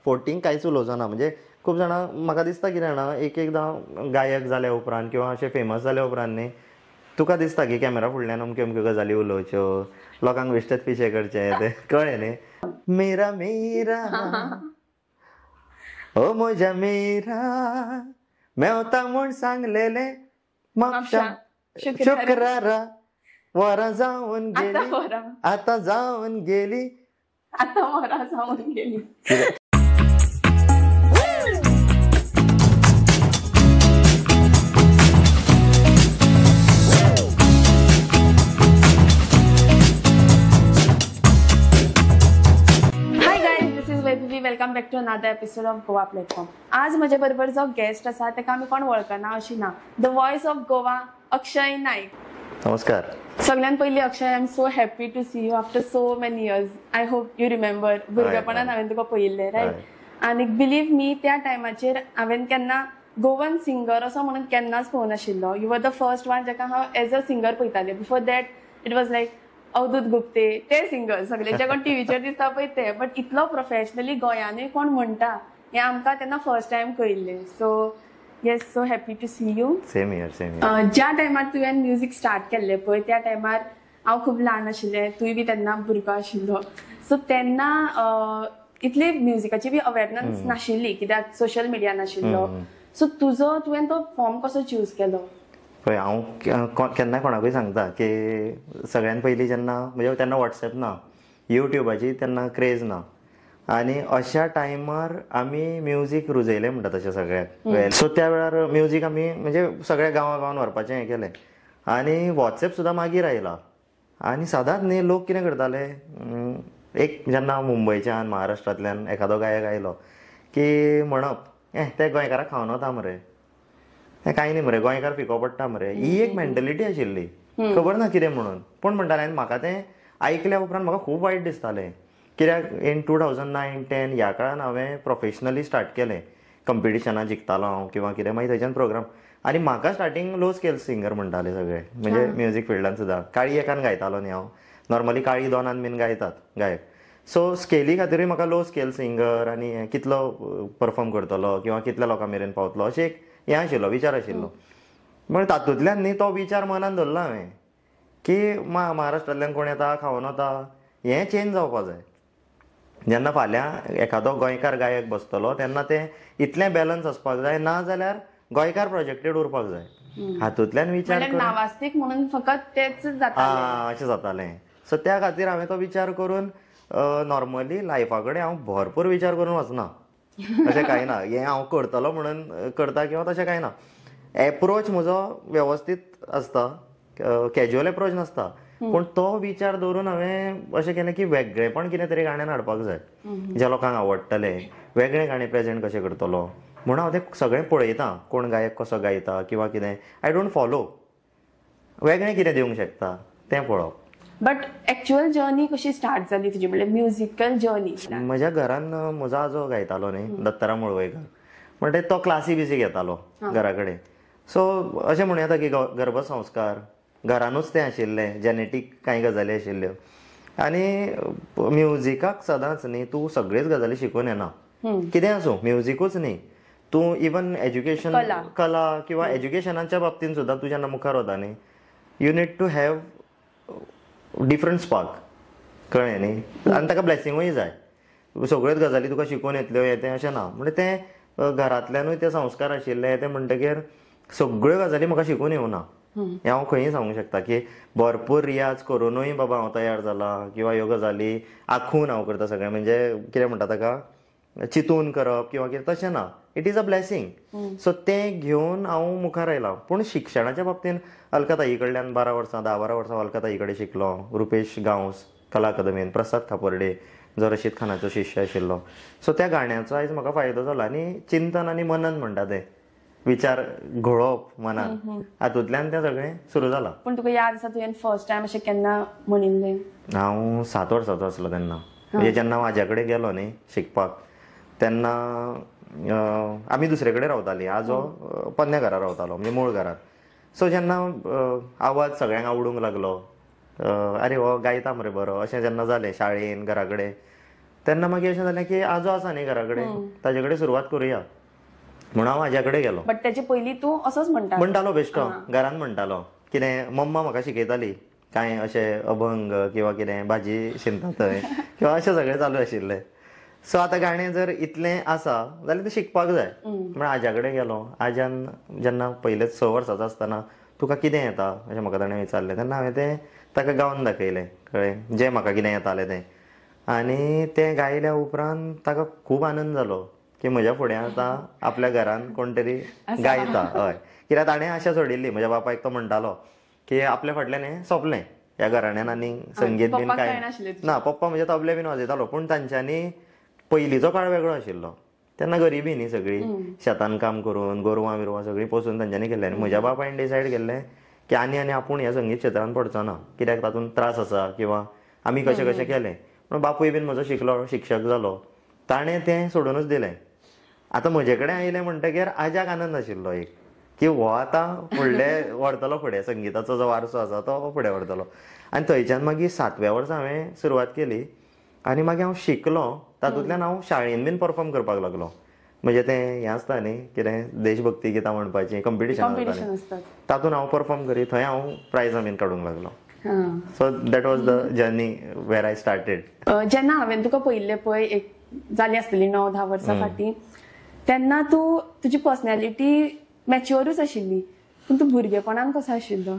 फोटींग कांयच उलोवचो ना. म्हणजे खूब जाणां म्हाका दिसता कितें जाणा एक एकदां गायक जाल्या उपरांत किंवा अशें फेमस जाल्या उपरांत न्ही तुका दिसता की कॅमेरा फुडल्यान अमक्यो अमक्यो गजाली उलोवच्यो, लोकांक बेश्टेच पिशे करचे, ते कळ्ळें न्ही. मेरा मेरा ओ म्हज्या मेरा मेवता म्हूण सांगलेलें म्हापशां शुक्रारा वरां जावन गेली आतां जावन गेली आता वरां जावन गेली. Welcome back to another episode of Goa platform. आज म्हजे बरोबर जो गेस्ट आसा ताका आमी कोण वळखना अशी ना. The voice of Goa Akshay Naik. नमस्कार. सगळ्यान पयलीं Akshay I am so happy to see you after so many years. I hope you remember भुरगेपणान हांवें तुका पळयल्लें रायट. आनी बिलीव मी त्या टायमाचेर हांवें केन्ना गोवन सिंगर असो म्हणून केन्नाच पळोवंक नाशिल्लो. You were the first one जाका हांव एज अ सिंगर पळयतालें. Before that it was like Avadhoot Gupte ते सिंगर सगळे जे कोण टीव्हीचेर दिसता पळय ते. बट इतलो प्रोफेशनली गोंयानूय कोण म्हणटा हें आमकां तेन्ना फर्स्ट टायम कळिल्लें. So yes, so happy to see you. Same here. ज्या टायमार तुवें म्युजीक स्टार्ट केल्लें पळय त्या टायमार हांव खूब ल्हान आशिल्लें, तुय बी तेन्ना भुरगो आशिल्लो. सो तेन्ना इतली म्युजिकाची बी अवेरनस नाशिल्ली कित्याक सोशल मिडिया नाशिल्लो. सो तुवें तो फॉर्म कसो चूज केलो? पळय हांव केन्नाय कोणाकूय सांगता की सगळ्यान पयलीं जेन्ना म्हणजे तेन्ना वॉट्सॅप ना, युट्यूबाची तेन्ना क्रेज ना, आनी अशा टायमार आमी म्युजीक रुजयलें म्हणटा तशें सगळ्याक. सो त्या वेळार म्युजीक आमी म्हणजे सगळ्या गांवांत व्हरपाचें हें केलें. आनी वॉट्सॅप सुद्दां मागीर आयला. आनी सदांच न्ही लोक कितें करताले, एक जेन्ना मुंबयच्यान महाराष्ट्रांतल्यान एखादो गायक आयलो की म्हणप ते गोंयकाराक खावन वता मरे, कांय न्ही मरे गोंयकार फिको पडटा मरे. ही एक मेंटेलिटी आशिल्ली, खबर ना कितें म्हणून. पूण म्हणटाले आनी म्हाका तें आयकल्या उपरांत म्हाका खूब वायट दिसतालें. कित्याक इन 2009-10 ह्या काळान हांवें प्रोफेशनली स्टार्ट केलें. कंपिटिशनां जिखतालो हांव किंवा कितें, मागीर थंयच्यान प्रोग्राम. आनी म्हाका स्टार्टींग लो स्केल सिंगर म्हणटाले सगळे, म्हणजे म्युजीक फिल्डान सुद्दां. काळी एकान गायतालो न्ही हांव, नॉर्मली काळी दोनान बीन गायतात गायक. सो स्केली खातीरूय म्हाका लो स्केल सिंगर आनी कितलो परफॉर्म करतलो किंवा कितल्या लोकां मेरेन पावतलो अशें एक हें आशिल्लो, विचार आशिल्लो. म्हण तातूंतल्यान न्ही तो विचार मनान धरलो हांवें की महाराष्ट्रांतल्यान कोण येता खावन वता, हें चेंज जावपाक जाय. जेन्ना फाल्यां एखादो गोंयकार गायक बसतलो तेन्ना तें इतलें बॅलन्स आसपाक जाय, ना जाल्यार गोंयकार प्रोजेक्टेड उरपाक जाय. हातूंतल्यान विचार नावास्तीक म्हणून फकत तेच अशें जातालें. सो त्या खातीर हांवें तो विचार करून नॉर्मली लायफा कडेन हांव भरपूर विचार करून वचना. अशें कांय ना हें हांव करतलो म्हणून करता किंवा तशें कांय ना. एप्रोच म्हजो वेवस्थीत आसता, कॅज्युअल एप्रोच नासता. पूण तो विचार दवरून हांवें अशें केलें की वेगळेपण कितें तरी गाण्यान हाडपाक जाय, जे लोकांक आवडटलें. वेगळें गाणें प्रेजेंट कशें करतलो म्हणून हांव तें सगळें पळयतां. कोण गायक कसो गायता किंवा कितें, आय डोंट फॉलो. वेगळें कितें दिवंक शकता तें पळोवप. बट एक्चुअल जर्नी कशी स्टार्ट जाली तुजी, म्हणजे म्युजिकल जर्नी? म्हज्या घरान म्हजो आजो गायतालो न्ही, दत्तराम मुळवयकर. म्हणजे तो क्लासी बिसी घेतालो घरा कडेन. सो अशें म्हणूं येता की गर्भसंस्कार घरानूच तें आशिल्लें, जेनेटीक कांय गजाली आशिल्ल्यो. आनी म्युजिकाक सदांच न्ही तूं सगळ्योच गजाली शिकून येना. कितें आसूं, म्युजिकूच न्ही, तूं इवन एज्युकेशन कला किंवा एज्युकेशनाच्या बाबतींत सुद्दां तूं जेन्ना मुखार वता न्ही, you need to have different spark, कळ्ळें न्ही. आनी ताका ब्लेसिंगूय जाय. सगळ्योच गजाली तुका शिकून येतल्यो तें अशें ना. म्हणजे तें घरांतल्यानूय ते संस्कार आशिल्ले. ते म्हणटकीर सगळ्यो गजाली म्हाका शिकून येवना हें हांव खंयी सांगूंक शकता की भरपूर रियाज करुनूय बाबा हांव तयार जाला किंवा ह्यो गजाली आखून हांव करता सगळें. म्हणजे कितें म्हणटा ताका चिंतून करप किंवा कितें, तशें ना. It is a blessing. So तें घेवन हांव मुखार आयलां. पूण शिक्षणाच्या बाबतींत अलकाताई कडल्यान 10-12 वर्सां अलकाताई कडेन शिकलो. रुपेश गांवस कला अकादमीन, प्रसाद खापर्डे जो रशीद खानाचो शिश्य आशिल्लो. सो त्या गाण्याचो आयज म्हाका फायदो जाला. आनी चिंतन आनी मनन म्हणटा तें विचार घोळोवप मनान, हातूंतल्यान तें सगळें सुरू जालां. पूण तुका याद आसा तुवें फर्स्ट टायम अशें केन्ना म्हणिल्लें? हांव 7 वर्साचो आसलो तेन्ना. म्हणजे जेन्ना म्हाज्या कडेन गेलो न्ही शिकपाक तेन्ना आमी दुसरे कडेन रावतालीं. आजो पोन्न्या घरा रावतालो, म्हणजे मूळ घरांत. सो जेन्ना आवाज सगळ्यांक आवडूंक लागलो, अरे हो गायता मरे बरो अशें जेन्ना जालें शाळेन घरा कडेन, तेन्ना मागीर अशें जालें की आजो आसा न्ही घरा कडेन, ताजे कडेन सुरवात करुया म्हणून हांव हाज्या कडेन गेलो. बट तेचे पयलीं तूं असोच म्हणटालो बेश्टो, घरान म्हणटालो. कितें मम्मा म्हाका शिकयताली कांय अशें अभंग किंवा कितें भाजी शिंता थंय किंवा अशें सगळें चालू आशिल्लें. सो आतां गाणें जर इतलें आसा जाल्यार तें शिकपाक जाय म्हण हाज्या कडेन गेलो. आज्यान जेन्ना पयले 6 वर्साचो आसतना तुका कितें येता अशें म्हाका ताणें विचारलें, तेन्ना हांवें तें ताका गावन दाखयलें, कळ्ळें, जें म्हाका कितें येतालें तें. आनी तें गायल्या उपरांत ताका खूब आनंद जालो की म्हज्या फुडें आतां आपल्या घरान कोण तरी गायता. हय, कित्याक ताणें आशा सोडिल्ली. म्हज्या बापायक तो म्हणटालो की आपल्या फाटल्यान हें सोंपलें, ह्या घराण्यान आनी संगीत बीन काय ना. पप्पा म्हणजे तबले बीन वाजयतालो, पूण तांच्यांनी पयलींचो काळ वेगळो आशिल्लो. तेन्ना गरिबी न्ही सगळी, शेतान काम करून गोरवां बिरवां सगळीं पोसून तांच्यांनी केल्लें. आनी म्हज्या बापायन डिसायड केल्लें की आनी आपूण ह्या संगीत क्षेत्रान पडचो ना, कित्याक तातूंत त्रास आसा किंवा आमी कशें कशें केलें. पूण बापूय बीन म्हजो शिकलो, शिक्षक जालो, ताणें तें सोडूनच दिलें. आतां म्हजे कडेन आयलें म्हणटकीर आज्याक आनंद आशिल्लो एक की हो आतां फुडलें व्हरतलो, फुडें संगीताचो जो वारसो आसा तो फुडें व्हरतलो. आनी थंयच्यान मागीर 7व्या वर्सा हांवें सुरवात केली. आनी मागीर हांव शिकलो, तातूंतल्यान हांव शाळेन बीन परफॉर्म करपाक लागलो. म्हणजे तें हें आसता न्ही कितें देशभक्ती गितां म्हणपाचीं कॉम्पिटिशन, तातूंत हांव परफॉर्म करी, थंय हांव प्रायजां बीन काडूंक लागलो. So that was the journey where I started. जेन्ना हांवें तुका पळयल्लें पळय, एक जाली आसतली 9-10 वर्सां फाटीं, तेन्ना तूं तुजी पर्सनॅलिटी मॅच्युअरूच आशिल्ली, पूण तूं भुरगेपणान कसो आशिल्लो?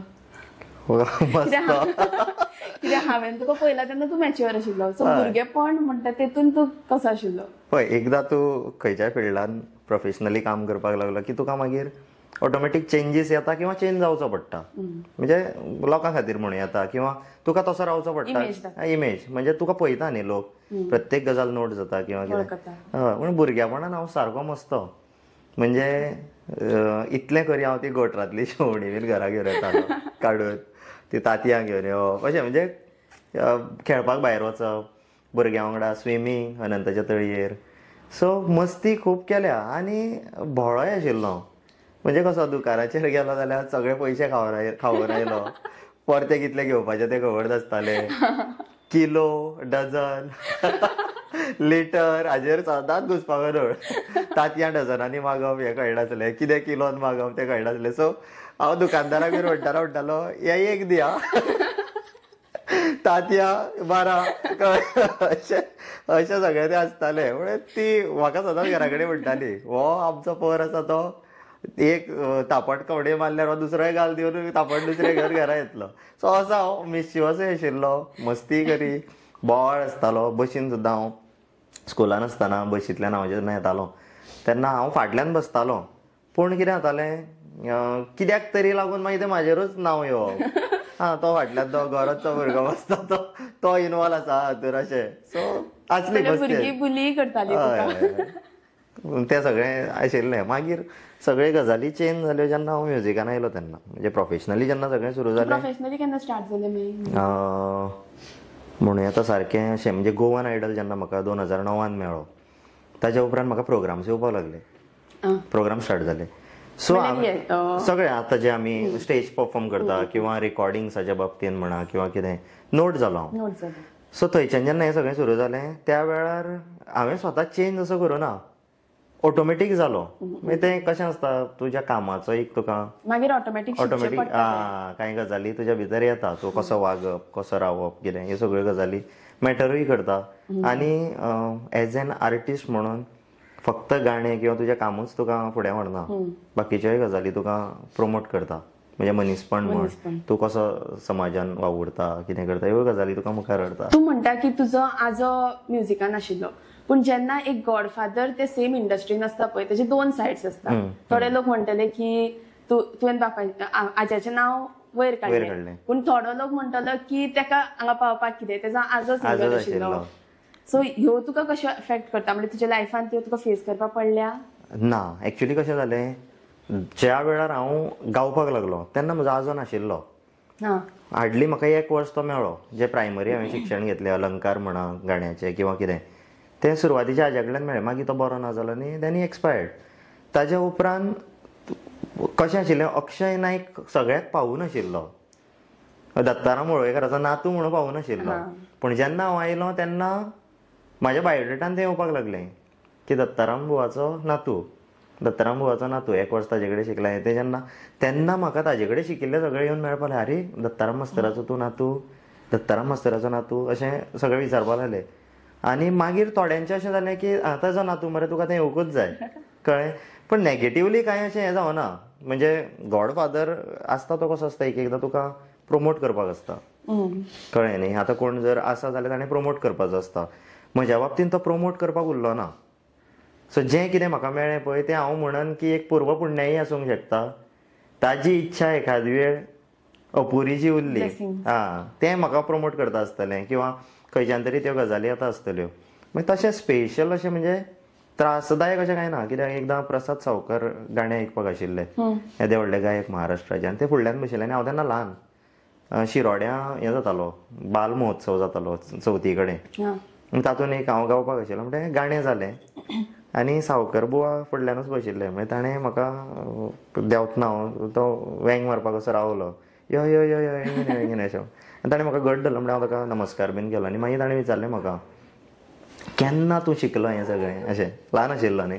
कित्याक हांवें तुका पळयला तेन्ना तूं मॅच्युअर आशिल्लो, सो भुरगेपण म्हणटा तेतून तूं कसो आशिल्लो? पळय, एकदां तूं खंयच्याय फिल्डान प्रोफेशनली काम करपाक लागलो की तुका मागीर ऑटोमॅटीक चेंजीस येता किंवा चेंज जावचो पडटा. म्हणजे लोकां खातीर म्हणूं येता किंवा तुका तसो रावचो पडटा. इमेज म्हणजे तुका पळयता न्ही लोक, प्रत्येक गजाल नोट जाता किंवा कितें. हय, पूण भुरगेपणान हांव सारको मस्तो. म्हणजे इतलें करी हांव ती गोठरांतली शेवणी बीन घरा घेवन येतालो काडून, ती तांतयां घेवन येवप अशें. म्हणजे खेळपाक भायर वचप, भुरग्यां वांगडा स्विमींग अनंताच्या तळयेर. सो मस्ती खूब केल्या आनी भोळोय आशिल्लो. म्हणजे कसो दुकानाचेर गेलो जाल्यार सगळे पयशे खावन आयलो, परते कितले घेवपाचे ते खबर नासताले. किलो, डझन, लिटर हाजेर सदांच घुसपागोंदळ. तांतयां डझनांनी मागप हें कळनासलें, कितें किलोन मागप तें कळनासलें. सो हांव दुकानदाराक बी म्हणटालो हे एक दिया, तांतयां 12 अशें सगळें तें आसतालें. म्हणजे ती म्हाका सदांच घरा कडेन म्हणटाली, हो आमचो पर आसा तो एक तापट कवडे मारल्यार दुसरोय गाल दिवन तापट दुसरे घेवन घरा येतलो. सो असो हांव मिस्चिवसूय आशिल्लो, मस्ती करी, बोवाळ आसतालो. बशीन सुद्दां हांव स्कुलान आसतना बशींतल्यान हांव जेन्ना येतालो तेन्ना हांव फाटल्यान बसतालो, पूण कितें जातालें कित्याक तरी लागून मागीर तें म्हाजेरूच नांव येवप. तो फाटल्यान तो गरजचो भुरगो बसता तो इनवॉल्व आसा हातूर अशें. सो आसली तें सगळें आशिल्लें. मागीर सगळे गजाली चेंज जाल्यो जेन्ना हांव म्युझिकान आयलो तेन्ना. म्हणजे प्रोफेशनली जेन्ना सगळें सुरू जालें. प्रोफेशनली केन्ना स्टार्ट जालें? म्हणूं येता सारकें अशें म्हणजे गोवन आयडल जेन्ना म्हाका 2009 मेळ्ळो ताच्या उपरांत म्हाका प्रोग्राम्स येवपाक लागले, प्रोग्राम स्टार्ट जाले. सो सगळें आतां जे आमी स्टेज परफॉर्म करता किंवा रिकॉर्डिंग्साच्या बाबतींत म्हणा किंवा कितें नोट जालो हांव. सो थंयच्यान जेन्ना हें सगळें सुरू जालें त्या वेळार हांवें स्वता चेंज असो करुना, ऑटोमॅटीक जालो. मागीर तें कशें आसता, तुज्या कामाचो एक तुका मागीर ऑटोमॅटीक कांय गजाली तुज्या भितर येता. तूं कसो वागप, कसो रावप, कितें ह्यो सगळ्यो गजाली मॅटरूय करता. आनी एज एन आर्टिस्ट म्हणून फक्त गाणें किंवा तुजें कामूच तुका फुडें व्हरना, बाकीच्योय गजाली तुका प्रमोट करता. म्हणजे मनीसपण म्हण, तूं कसो समाजान वावुरता, कितें करता, ह्यो गजाली तुका मुखार हाडटा. तूं म्हणटा की तुजो आजो म्युझिकान आशिल्लो, पूण जेन्ना एक गॉडफादर ते सेम इंडस्ट्रीन आसता पळय तेजे 2 सायड्स आसता. थोडे लोक म्हणटले की तुवें आज्याचें नांव वयर काडलें, पूण थोडो लोक म्हणटलो की तेका हांगा पावपाक कितें, तेजो आजो सिंगर आशिल्लो. सो ह्यो तुका कशें अफेक्ट करता, म्हणजे तुज्या लायफान त्यो तुका फेस करपाक पडल्या? ना, एक्चुअली कशें जालें, ज्या वेळार हांव गावपाक लागलो तेन्ना म्हजो आजो नाशिल्लो. हार्डली म्हाका 1 वर्स तो मेळ्ळो. जे प्रायमरी हांवें शिक्षण घेतलें, अलंकार म्हणा गाण्याचें किंवा कितें, तें सुरवातीच्या हाज्या कडल्यान मेळ्ळें. मागीर तो बरो ना जालो न्ही, देन ही एक्सपायर्ड. ताज्या उपरांत कशें आशिल्लें, अक्षय नायक सगळ्याक पावूं नाशिल्लो, दत्ताराम वळवयकाराचो नातू म्हणून पावूं नाशिल्लो. पूण जेन्ना हांव आयलो तेन्ना म्हाज्या बायोडेटान तें येवपाक लागलें की दत्ताराम बुवाचो नातू 1 वर्स ताजे कडेन शिकला ते तेन्ना म्हाका ताजे कडेन शिकिल्ले सगळे येवन मेळपाक लागले. अरे दत्ताराम मास्तराचो तूं नातू, दत्ताराम मास्तराचो नातू अशें सगळे विचारपाक लागले. आनी मागीर थोड्यांचें अशें जालें की ताजो नातू मरे तुका तें येवकूच जाय, कळ्ळें. पण नेगेटिवली कांय अशें हें जावना. म्हणजे गॉडफादर आसता तो कसो आसता, एक एकदां तुका प्रमोट करपाक आसता, कळ्ळें न्ही. आतां कोण जर आसा जाल्यार ताणें प्रमोट करपाचो आसता. म्हज्या बाबतींत तो प्रमोट करपाक उरलो ना. सो जें कितें म्हाका मेळ्ळें पळय तें हांव म्हणन की एक पूर्व पुण्यायी आसूंक शकता. ताजी इच्छा एखाद वेळ अपुरीची उरली तें म्हाका प्रमोट करता आसतलें, किंवा खंयच्यान तरी त्यो गजाली आतां आसतल्यो. मागीर तशें स्पेशल अशें म्हणजे त्रासदायक अशें कांय ना. कित्याक एकदां प्रसाद सावकर गाणें आयकपाक आशिल्ले, येदे व्हडले गायक महाराष्ट्राचे, आनी ते फुडल्यान बशिल्ले. आनी हांव तेन्ना ल्हान शिरोड्या हें जातालो, बाल महोत्सव जातालो चवथी कडेन. तातूंत एक हांव गावपाक आशिल्लो. म्हणटकीर गाणें जालें आनी सावकर बुवा फुडल्यानूच बशिल्ले. मागीर ताणें म्हाका देंवतना तो वेंग मारपाक असो रावलो, यो यो यो यो येंगीन अशें. आनी ताणें म्हाका घट धरलो. म्हणजे हांव ताका नमस्कार बीन केलो. आनी मागीर ताणें विचारलें म्हाका, केन्ना तूं शिकलो हें सगळें अशें. ल्हान आशिल्लो न्ही,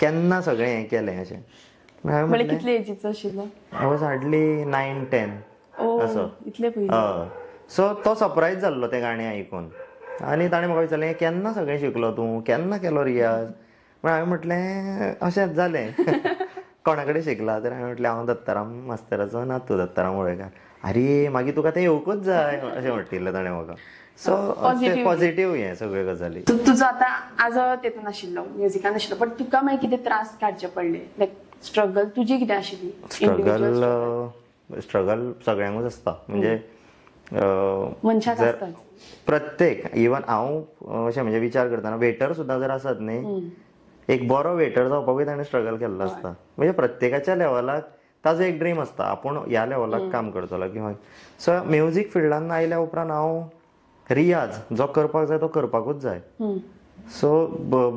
केन्ना सगळें हें केलें अशें. म्हणजे कितले एजीचो आशिल्लो? हांव वॉज हार्डली 9-10 असो. हय. सो तो सरप्रायज जाल्लो तें गाणें आयकून. आनी ताणें म्हाका विचारलें केन्ना सगळें शिकलो तूं, केन्ना केलो रियाज. म्हण हांवें म्हटलें अशेंच जालें. कोणा कडेन शिकला तर हांवें म्हटलें हांव दत्ताराम मास्तराचो नातू दत्ताराम वळेकार. अरे मागीर तुका तें येवकूच जाय अशें म्हटिल्लें ताणें म्हाका. सो पॉझिटिव्ह हें सगळ्यो गजाली. तुजो आतां आजो तेतून आशिल्लो, म्युझिकान आशिल्लो, बट तुका मागीर कितें त्रास काडचे पडले, लायक स्ट्रगल तुजी कितें आशिल्ली? स्ट्रगल सगळ्यांकूच आसता. म्हणजे मनशाक आसता. प्रत्येक इवन हांव अशें म्हणजे विचार करतना वेटर सुद्दां जर आसत न्ही, एक बरो वेटर जावपाकूय ताणें स्ट्रगल केल्लो आसता. म्हणजे प्रत्येकाच्या लेवलाक ताजो एक ड्रीम आसता, आपूण ह्या लेवलाक काम करतलो किंवा. सो म्युझीक फिल्डान आयल्या उपरांत हांव रियाज जो करपाक जाय तो करपाकूच जाय. सो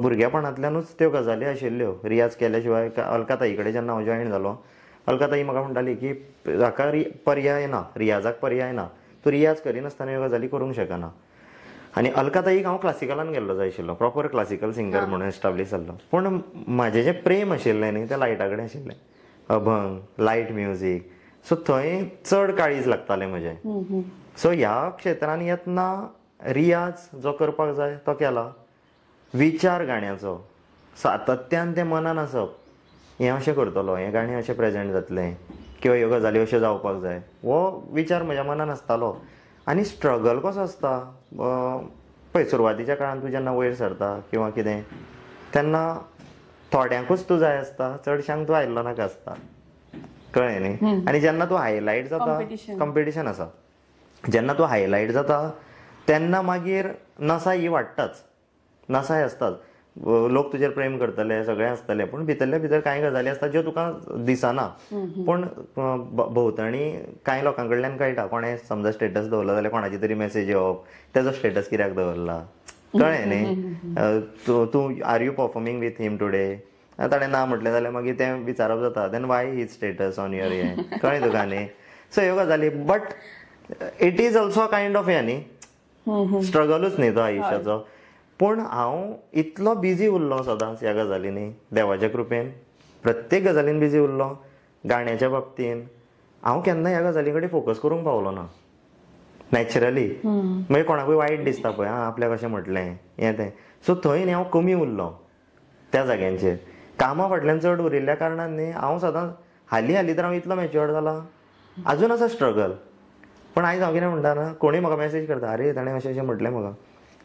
भुरगेपणांतल्यानूच त्यो गजाली आशिल्ल्यो. रियाज केल्या शिवाय अलकाताई कडेन जेन्ना हांव जॉयन जालो, अलकाताई म्हाका म्हणटाली की हाका पर्याय ना, रियाजाक पर्याय ना, तूं रियाज करिनासतना ह्यो गजाली करूंक शकना. आनी अलकाताईक हांव क्लासिकलान गेल्लो जाय आशिल्लो, प्रॉपर क्लासिकल सिंगर म्हणून एस्टाब्लीश जाल्लो. पूण म्हाजें जें प्रेम आशिल्लें न्ही तें लायटा कडेन आशिल्लें, अभंग, लायट म्युजीक. सो थंय चड काळीज लागतालें म्हजें. सो ह्या क्षेत्रांत येतना रियाज जो करपाक जाय तो केला. विचार गाण्याचो सातत्यान तें मनान आसप, हें अशें करतलो, हें गाणें अशें प्रेजेंट जातलें, किंवा ह्यो गजाली अश्यो जावपाक जाय, हो विचार म्हज्या मनान आसतालो. आनी स्ट्रगल कसो आसता पळय, सुरवातीच्या काळान तूं जेन्ना वयर सरता किंवा कितें, तेन्ना थोड्यांकूच तूं जाय आसता, चडश्यांक तूं आयिल्लो नाका आसता, कळ्ळें न्ही. आनी जेन्ना तूं हायलायट जाता, कॉम्पिटिशन आसा, जेन्ना तूं हायलायट जाता तेन्ना मागीर नसाय ही वाडटाच. नसाय आसताच, लोक तुजेर प्रेम करतले, सगळें आसतलें, पूण भितरल्या भितर कांय गजाली आसता ज्यो तुका दिसना. पूण भोंवतणी कांय लोकां कडल्यान कळटा. कोणें समजा स्टेटस दवरलो जाल्यार कोणाची तरी मेसेज येवप, तेजो स्टेटस कित्याक दवरला, कळ्ळें न्ही. तूं are you performing with him today, ताणें ना म्हटलें जाल्यार मागीर तें विचारप जाता, then why his status on your हें, कळ्ळें तुका न्ही. सो ह्यो गजाली, but it is also kind of हें न्ही, स्ट्रगलूच न्ही तो आयुश्याचो. पूण हांव इतलो बिजी उरलो सदांच ह्या गजालींनी, देवाच्या कृपेन प्रत्येक गजालीन बिजी उरलो. गाण्याच्या बाबतीन हांव केन्ना ह्या गजाली कडेन फोकस करूंक पावलो ना नॅचरली. मागीर कोणाकूय वायट दिसता पळय, आपल्याक अशें म्हटलें हें तें. सो थंय न्ही हांव कमी उरलो त्या जाग्यांचेर. कामा फाटल्यान चड उरिल्ल्या कारणान न्ही हांव सदांच हालीं तर हांव इतलो मॅच्युअर्ड जाला, आजून आसा स्ट्रगल. पण आयज हांव कितें म्हणटा ना, कोणूय म्हाका मॅसेज करता, अरे ताणें अशें अशें म्हटलें म्हाका,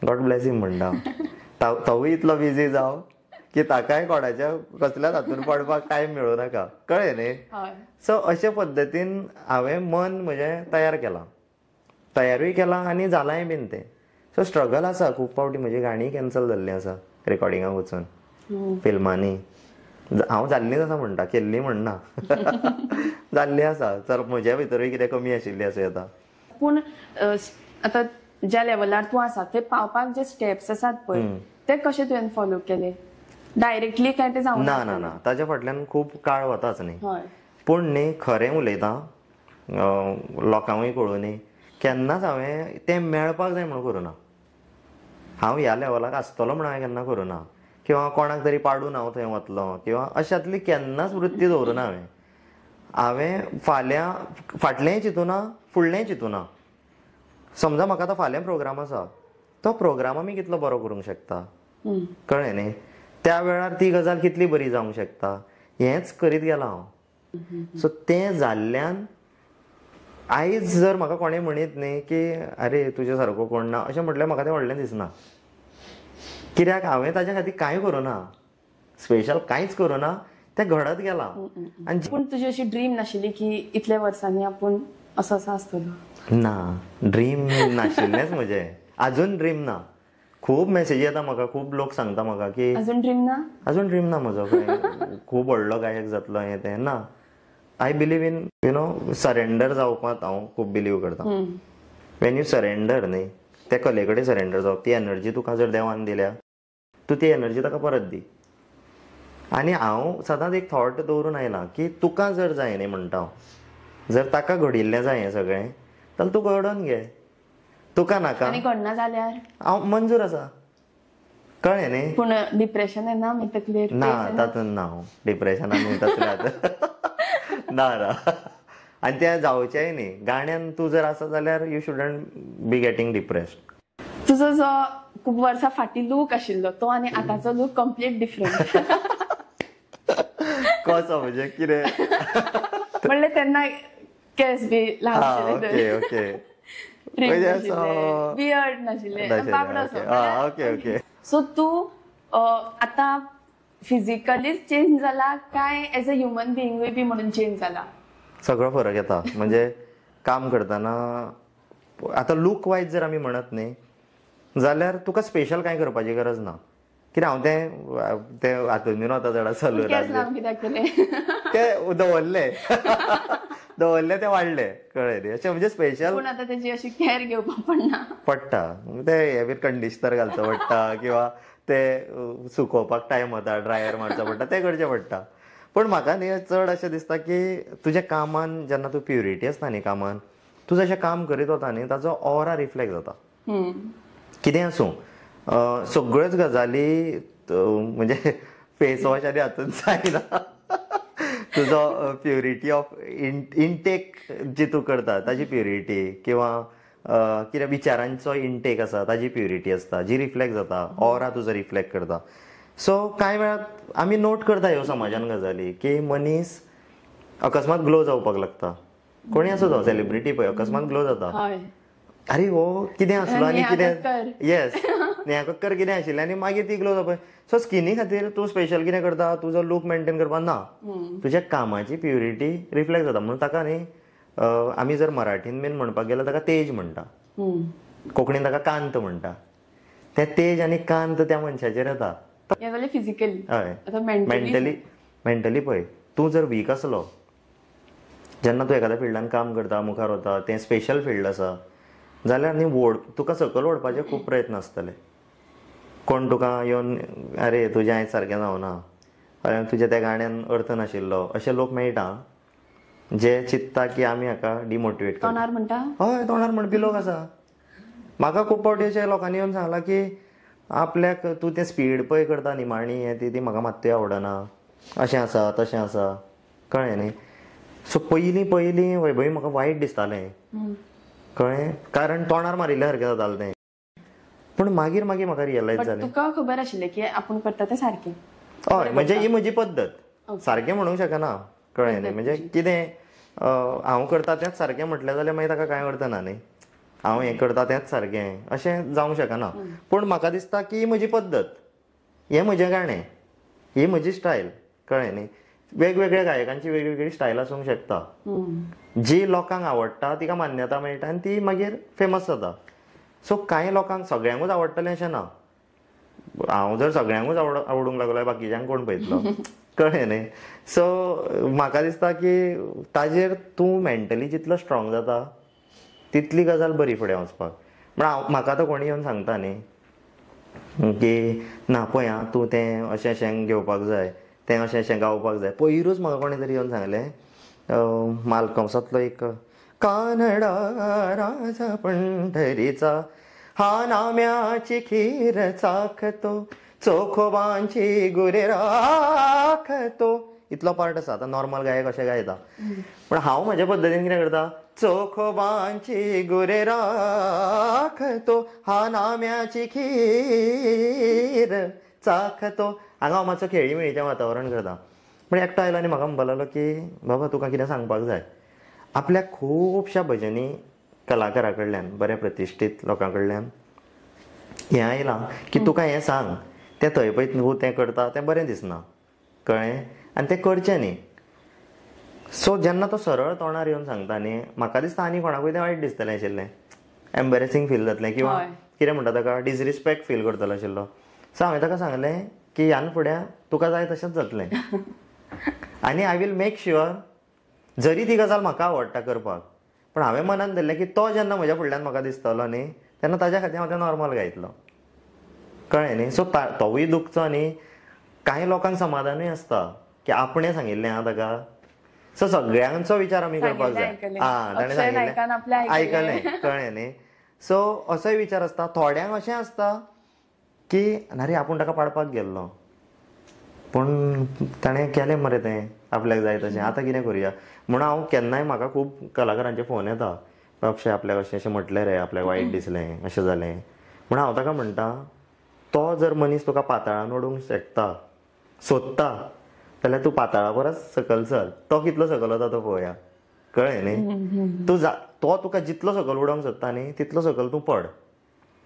गॉड ब्लेस हिम म्हणटा. तोवूय इतलो बिजी जाव की ताकाय कोणाच्या कसल्याच हातून पडपाक टायम मेळूं नाका, कळ्ळें न्ही. सो अशे पद्दतीन हांवें मन म्हजें तयारूय केलां आनी जालांय बीन तें. सो स्ट्रगल आसा. खूब फावटी म्हजी गाणीं कॅन्सल जाल्लीं आसा रेकॉर्डिंगाक वचून, फिल्मांनी. हांव जाल्लींच आसा म्हणटा, केल्लीं म्हणना. जाल्लीं आसा. तर म्हज्या भितरूय कितें कमी आशिल्ली आसूं येता. पूण आतां ज्या लेवलार तूं आसा थंय पावपाक जे स्टेप्स आसात पळय ते कशे तुवें फॉलो केले? डायरेक्टली काय ते जावं ना ना ना, ताच्या फाटल्यान खूब काळ वताच न्ही. पूण न्ही खरें उलयतां, लोकांकूय कळूं न्ही, केन्नाच हांवें तें मेळपाक जाय म्हणून करूं ना. हांव ह्या लेवलाक आसतलो म्हणून हांवें केन्ना करूना, किंवा कोणाक तरी पाडून हांव थंय वतलों, किंवा अशातली केन्नाच वृत्ती दवरुना हांवें फाल्यां फाटलेंय चिंतुना, फुडलेंय चिंतुना. समजा म्हाका आतां फाल्यां प्रोग्राम आसा, तो प्रोग्राम आमी कितलो बरो करूंक शकता, कळ्ळें न्ही. त्या वेळार ती गजाल कितली बरी जावंक शकता हेंच करीत गेलो हांव. सो तें जाल्ल्यान आयज जर म्हाका कोणें म्हणीत न्ही की अरे तुजे सारको कोण ना अशें म्हटल्यार म्हाका तें व्हडलें दिसना. कित्याक हांवें ताच्या खातीर कांय करूना, स्पेशल कांयच करूना, तें घडत गेलां. आनी पूण तुजी अशी ड्रीम नाशिल्ली की इतल्या वर्सांनी आपूण असो आसतलो? ना, ड्रीम नाशिल्लेंच म्हजें, आजून ड्रीम ना. खूब मेसेजी येता म्हाका, खूब लोक सांगता म्हाका की अजून ड्रीम ना? अजून ड्रीम ना म्हजो काय खूब व्हडलो गायक जातलो हें तें ना. आय बिलीव इन सरेंडर जावपाक हांव खूब बिलीव करता. वेन यू सरेंडर न्ही, त्या कले कडेन सरेंडर जावप, ती एनर्जी तुका जर देवान दिल्या तूं ती एनर्जी ताका परत दी. आनी हांव सदांच एक थॉट दवरून आयलां की तुका जर जाय न्ही म्हणटा हांव, जर ताका घडिल्लें जाय हें सगळें जाल्यार तूं घडोवन घे. तुका नाका आनी घडना जाल्यार हांव मंजूर आसा, कळ्ळें न्ही. पूण डिप्रेशन येना मागीर तकलेर? ना, तातूंत ना हांव डिप्रेशनान तसल्यात ना रा. आनी तें जावचेंय न्ही. गाण्यान तूं जर आसा जाल्यार you shouldn't be getting depressed. तुजो जो खूब वर्सां फाटीं लूक आशिल्लो तो आनी आतांचो लूक कंप्लीट डिफरंट. कसो म्हणजे कितें? म्हणल्यार तेन्ना केस बी ओके ओके, बियर्ड नाशिल्ले, बाबडो असो. Okay okay. सो तूं आतां फिजिकलीच चेंज जाला काय एज अ ह्युमन बिईंगूय बी म्हणून चेंज जाला? सगळो फरक येता. म्हणजे काम करतना आतां लूक वायज जर आमी म्हणत न्ही जाल्यार तुका स्पेशल कांय करपाची गरज ना. कित्याक हांव तें हातून बीन वता जाल्यार सलून कित्याक केलें ते दवरले ते वाडले, कळ्ळें न्ही. अशें म्हणजे स्पेशल. पूण आतां तेजी अशी कॅर घेवपाक पडटा. ते हे बी कंडिशनर घालचो पडटा, किंवा ते सुकोवपाक टायम वता, ड्रायर मारचो पडटा, तें करचें पडटा. पण म्हाका न्ही चड अशें दिसता की तुज्या कामान जेन्ना तूं प्युरिटी आसता न्ही कामान, तूं जशें काम करीत वता न्ही ताचो ऑरा रिफ्लेक्ट जाता. कितें आसूं, सगळ्योच गजाली म्हणजे फेस वॉश आनी हातून जायना. तुजो प्युरिटी ऑफ इनटेक जी तूं करता ताजी प्युरिटी, किंवा कितें विचारांचो इनटेक आसा ताजी प्युरिटी आसता जी रिफ्लेक्ट जाता, ऑरा तुजो रिफ्लेक्ट करता. सो कांय वेळार आमी नोट करता ह्यो समाजान गजाली की मनीस अकस्मात ग्लो जावपाक लागता. कोणी आसूं तो सेलिब्रिटी पळय अकस्मात ग्लो जाता, अरे हो कितें आसलो आनी कितें, येस नेहा कक्कर कितें आशिल्लें आनी मागीर ती ग्लो जावपाक. सो स्किनी खातीर तूं स्पेशल कितें करता, तुजो लूक मेंटेन करपाक ना, तुज्या कामाची प्युरिटी रिफ्लेक्ट जाता. म्हणून ताका न्ही आमी जर मराठीन बीन म्हणपाक गेल्यार ताका तेज म्हणटा, कोंकणीन ताका कांत म्हणटा. ते तेज आनी कांत त्या मनशाचेर येता. फिजिकली हय, मेंटली पळय तूं जर वीक आसलो, जेन्ना तूं एखाद्या फिल्डान काम करता, मुखार वता, तें स्पेशल फिल्ड आसा जाल्यार न्ही तुका सकयल ओडपाचे खूब प्रयत्न आसतले. कोण तुका येवन अरे तुजें आयज सारकें जावना, तुज्या त्या गाण्यान अर्थ नाशिल्लो, अशे लोक मेळटा जे चिंतता की आमी हाका डिमोटिवेट करता. तोंडार म्हणटा, हय तोंडार म्हणपी लोक आसा. म्हाका खूब फावटी अशे लोकांनी येवन सांगलां की आपल्याक तूं तें स्पीड पळय करता निमाणी हें ती म्हाका मात्तूय आवडना, अशें आसा तशें आसा, कळ्ळें न्ही. सो पयलीं वैभवी म्हाका वायट दिसतालें, कळ्ळें, कारण तोंडार मारिल्ल्या सारकें जातालें तें. पूण मागीर म्हाका रियलायज जालें तुका खबर आशिल्लें की आपूण करता तें सारकें. हय, म्हणजे ही म्हजी पद्दत, सारकें म्हणूंक शकना, कळ्ळें न्ही. म्हणजे कितें हांव करता तेंच सारकें म्हटलें जाल्यार मागीर ताका कांय अर्थ ना न्ही. हांव हें करता तेंच सारकें अशें जावंक शकना. पूण म्हाका दिसता की ही म्हजी पद्दत, हें म्हजें गाणें, ही म्हजी स्टायल, कळ्ळें न्ही. वेगवेगळ्या गायकांची वेगवेगळी स्टायल आसूंक शकता, जी लोकांक आवडटा तिका मान्यता मेळटा आनी ती मागीर फेमस जाता. सो कांय लोकांक सगळ्यांकूच आवडटलें अशें ना. हांव जर सगळ्यांकूच आवडूंक लागलो बाकीच्यांक कोण पळयतलो, कळ्ळें न्ही. सो म्हाका दिसता की ताजेर तूं मेंटली जितलो स्ट्रॉंग जाता तितली गजाल बरी फुडें वचपाक. म्हण म्हाका आतां कोणी येवन सांगता न्ही की ना पळय आं तूं तें अशें घेवपाक जाय, तें अशें गावपाक जाय. पयरूच म्हाका कोणें तरी येवन सांगलें, मालकंसांतलो एक कानडा राजा पंढरीचा हा नाम्याची खीर चाखतो, चोखोबांची गुरे राखतो. इतलो पार्ट आसा. आतां नॉर्मल गायक अशें गायता, पण हांव म्हाज्या पद्दतीन कितें करता, चोखोबांची गुरे राखतो, हा नाम्याची खीर चाखतो. हांगा हांव मातसो खेळी मेळीचें वातावरण करता. पण एकटो आयलो आनी म्हाका म्हणपाक लागलो की बाबा तुका कितें सांगपाक जाय. आपल्या खुबश्या भजनी कलाकारा कडल्यान, बऱ्या प्रतिश्ठीत लोकां कडल्यान हें आयलां की तुका हें सांग, तें थंय पळय तूं तें करता तें बरें दिसना, कळ्ळें, आनी तें करचें न्ही. सो जेन्ना तो सरळ तोंडार येवन सांगता न्ही, म्हाका दिसता आनी कोणाकूय तें वायट दिसतलें आशिल्लें, एम्बेरेसींग फील जातलें, किंवा कितें म्हणटा ताका डिसरिस्पेक्ट फील करतलो आशिल्लो. सो हांवें ताका सांगलें की ह्यान फुडें तुका जाय तशेंच जातलें, आनी आय वील मेक शुअर, जरी ती गजाल म्हाका आवडटा करपाक, पण हांवें मनान धरलें की तो जेन्ना म्हज्या फुडल्यान म्हाका दिसतलो न्ही, तेन्ना ताज्या खातीर हांव तें नॉर्मल गायतलो, कळ्ळें न्ही. सो तोवूय दुखचो न्ही. कांय लोकांक समाधानूय आसता की आपणें सांगिल्लें आं ताका. सो सगळ्यांचो विचार आमी करपाक जाय. ताणें सांगिल्लें आयकलें, कळ्ळें न्ही. सो असोय विचार आसता. थोड्यांक अशें आसता की ना रे आपूण ताका पाडपाक गेल्लो, पूण ताणें केलें मरे तें आपल्याक जाय तशें, आतां कितें करुया. म्हणून हांव केन्नाय, म्हाका खूब कलाकारांचे फोन येता, अक्षय आपल्याक अशें अशें म्हटलें रे, आपल्याक वायट दिसलें, अशें जालें. म्हणून हांव ताका म्हणटा, तो जर मनीस तुका पाताळान ओडूंक सोदता जाल्यार तूं पाताळा परस सकयल सर, तो कितलो सकयल वता तो पळोवया, कळ्ळें न्ही. तो तुका जितलो सकयल उडोवंक सोदता न्ही, तितलो सकयल तूं पड,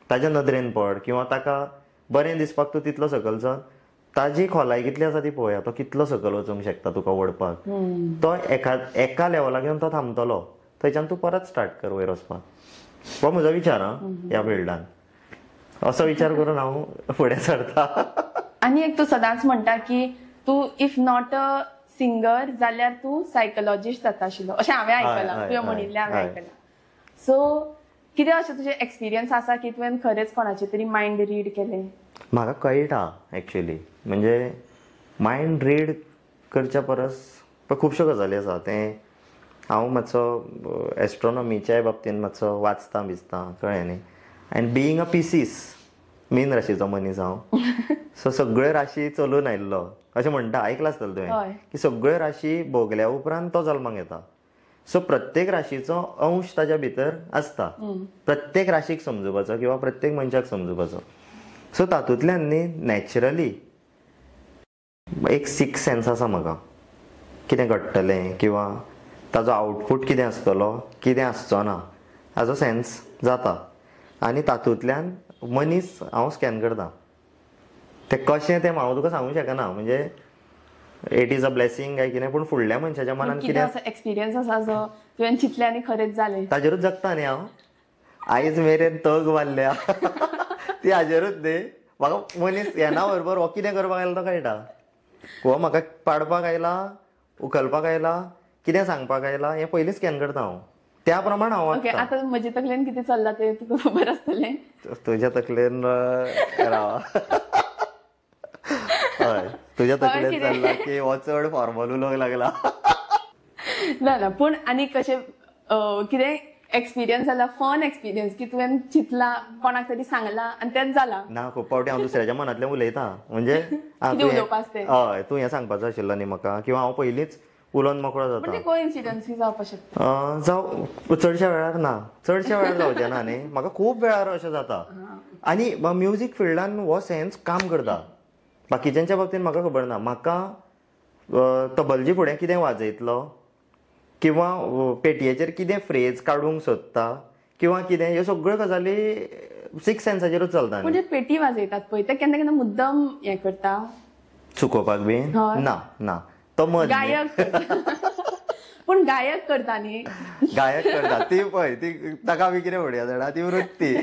ताज्या नदरेन पड, किंवा ताका बरें दिसपाक तूं तितलो सकयल चल. ताजी खोलाय कितली आसा ती पळोवया, तो कितलो सकयल वचूंक शकता तुका ओडपाक. तो एका लेवलाक येवन तो थांबतलो, थंयच्यान तू परत स्टार्ट कर वयर वचपाक. हो म्हजो विचार ह्या फिल्डान. असो विचार करून हांव फुडें सरता. आनी एक तूं सदांच म्हणटा की तूं इफ नॉट अ सिंगर जाल्यार तूं सायकोलॉजिस्ट जाता आशिल्लो, अशें हांवें आयकलां, तुवें म्हणिल्लें हांवें आयकलां. सो कितें अशें तुजें एक्सपिरियन्स आसा की तुवें खरेंच कोणाचें तरी मायंड रीड केलें? म्हाका कळटा एक्चुअली, म्हणजे मायंड रीड करच्या परस खुबश्यो गजाली आसा. तें हांव मातसो एस्ट्रोनॉमीच्या बाबतींत मातसो वाचतां बिचतां, कळ्ळें न्ही. एन्ड बिईंग अ पिसीस, मीन राशीचो मनीस हांव, सो सगळ्यो राशी चलून आयिल्लो अशें म्हणटा, आयकलां आसतलें तुवें की सगळ्यो राशी भोगल्या उपरांत तो जल्माक येता. सो प्रत्येक राशीचो अंश ताच्या भितर आसता, प्रत्येक राशीक समजुपाचो किंवा प्रत्येक मनशाक समजुपाचो. सो तातूंतल्यान न्ही नॅचरली एक सिक्स सेन्स आसा म्हाका, कितें घडटलें किंवा ताजो आउटपूट कितें आसतलो, कितें आसचो ना, हाजो सेन्स जाता. आनी तातूंतल्यान मनीस हांव स्कॅन करता. तें कशें तें हांव तुका सांगूंक शकना, म्हणजे इट इज अ ब्लेसिंग काय कितें, पूण फुडल्या मनशाच्या मनान कितें एक्सपिरियन्स आसा जो तुवें चिंतलें आनी खरेंच जालें, ताजेरूच जगता न्ही हांव. आयज मेरेन तग वाल्ल्या ती हाजेरूच न्ही. म्हाका मनीस येना बरोबर हो कितें करपाक आयला तो कळटा, हो म्हाका पाडपाक आयला, उखलपाक आयला, कितें सांगपाक आयला, हें पयलीं स्कॅन करता हांव. त्या प्रमाण हांव वागता. आतां म्हजे तकलेन कितें चल्लां तें तुका खबर आसतलें. तुज्या तकलेन रावा, हय तुज्या तकलेन चल्ला की हो चड फॉर्मल उलोवंक लागला. ना पूण आनी कशें कितें एक्सपिरियन्स जाला, फन एक्सपिरियन्स की तुवें चिंतला, कोणाक तरी सांगला आनी तेंच जालां? ना, खूब फावटी हांव दुसऱ्याच्या मनांतल्यान उलयतां, म्हणजे हय तूं हें सांगपाचो आशिल्लो न्ही म्हाका, किंवा हांव पयलींच उलोवन मोकळो जाता. कोइन्सिडन्स जावपाक शकता. जावं चडश्या वेळार ना, चडश्या वेळार जावचें ना न्ही. म्हाका खूब वेळार अशें जाता. आनी म्युजीक फिल्डान हो सेन्स काम करता. बाकीच्यांच्या बाबतींत म्हाका खबर ना. म्हाका तबलजी फुडें कितें वाजयतलो, किंवा पेटयेचेर कितें फ्रेज काडूंक सोदता, किंवा कितें, ह्यो सगळ्यो गजाली सिक्स सेन्साचेरूच चलता. म्हणजे पेटी वाजयतात पळय ते केन्ना केन्ना मुद्दम हें करता चुकोवपाक बी? ना तो गायक पूण गायक करता न्ही, गायक करता ती पळय, ती ताका बी कितें म्हणया जाणा, ती वृत्ती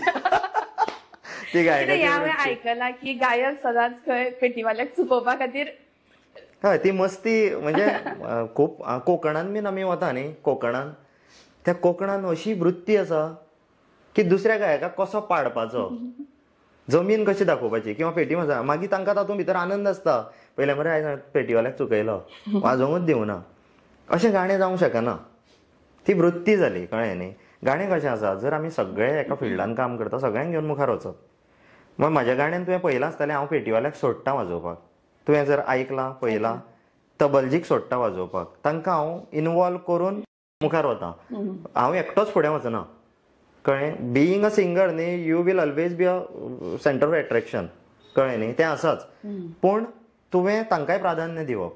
ती गायकाची. हांवें आयकलां की गायक सदांच खंय पेटीवाल्याक चुकोवपा खातीर, हय ती मस्ती. म्हणजे खूब कोकणान बीन आमी वता न्ही, कोकणान त्या कोकणान अशी वृत्ती आसा की दुसऱ्या गायकाक कसो पाडपाचो, जमीन कशी दाखोवपाची, किंवा पेटी वाजोवप. मागीर तांकां तातूंत भितर आनंद आसता. पयले मरे आयज पेटीवाल्याक चुकयलो, वाजोवंकूच दिवना, अशें गाणें जावंक शकना. ती वृत्ती जाली, कळ्ळें न्ही. गाणें कशें आसा, जर आमी सगळे एका फिल्डान काम करता सगळ्यांक घेवन मुखार वचप. मग म्हाज्या गाण्यान तुवें पयलां आसतलें हांव पेटीवाल्याक सोडटा वाजोवपाक. तुवें जर आयकलां पयलां तबलजीक सोडटा वाजोवपाक. तांकां हांव इनवॉल्व करून मुखार वता. हांव एकटोच फुडें वचना. कळ्ळें. बिईंग अ सिंगर न्ही you will always be a centre of attraction. कळ्ळें न्ही, तें आसाच. पूण तुवें तांकांय प्राधान्य दिवप.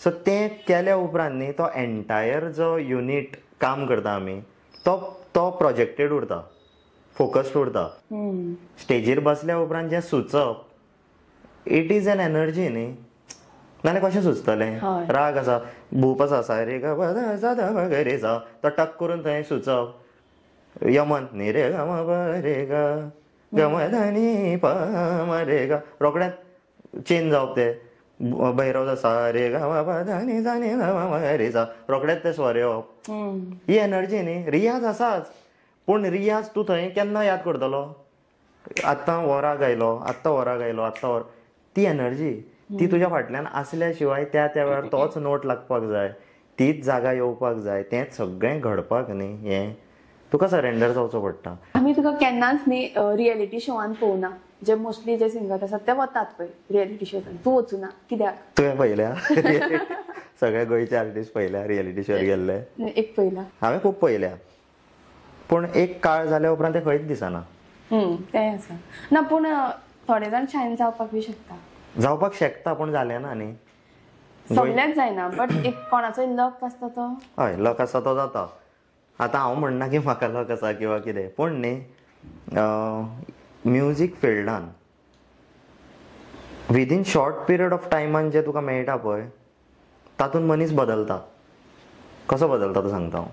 सो तें केल्या उपरांत न्ही तो एंटायर जो युनीट काम करता आमी तो प्रोजेक्टेड उरता, फोकस्ड उरता. स्टेजीर बसल्या उपरांत जें सुचप इट इज एन एनर्जी न्ही. नाल्यार कशें सुचतलें. राग आसा, भूप आसा, सा रे ग ग रे सा, तो टक करून थंय सुचप. यमन नी रे ग म रे ग गम ध प म रे ग, रोखडेंच चेंज जावप. ते भैरव सा रे ग म ध नी सा नी रे सा, रोखडेंच ते स्वर येवप. ही एनर्जी न्ही. रियाज आसाच, पूण रियाज तूं थंय केन्ना याद करतलो. आतां वरां गायलो, आत्तां वरां गायलो, आत्तां वर, ती एनर्जी ती तुज्या फाटल्यान आसल्या शिवाय त्या वेळार तोच नोट लागपाक जाय, तीच जागा येवपाक जाय. तेंच सगळें घडपाक न्ही हें तुका सरेंडर जावचो पडटा. आमी तुका केन्नाच न्ही रियलिटी शोवान पळोवना. जे मोस्टली जे सिंगर आसात ते वतात पळय रियलिटी शोजान, तूं वचूना कित्याक? तुवें पयल्या सगळे गोंयचे आर्टिस्ट पयल्या रियलिटी शोर गेल्ले? एक पयला हांवें खूब पयल्या, पूण एक काळ जाल्या उपरांत ते खंयच दिसना. तें आसा ना. पूण थोडे जाण शायन जावपाक बी शकता. जावपाक शकता पूण जालें ना न्ही. सगळ्यांक जायना, बट एक कोणाचो लक आसता तो. हय, लक आसा तो जाता. आतां हांव म्हणना की म्हाका लक आसा किंवा कितें, पूण न्ही म्युजीक फिल्डान विदीन शॉर्ट पिरियड ऑफ टायमान जे तुका मेळटा पळय तातूंत मनीस बदलता. कसो बदलता तो सांगता हांव.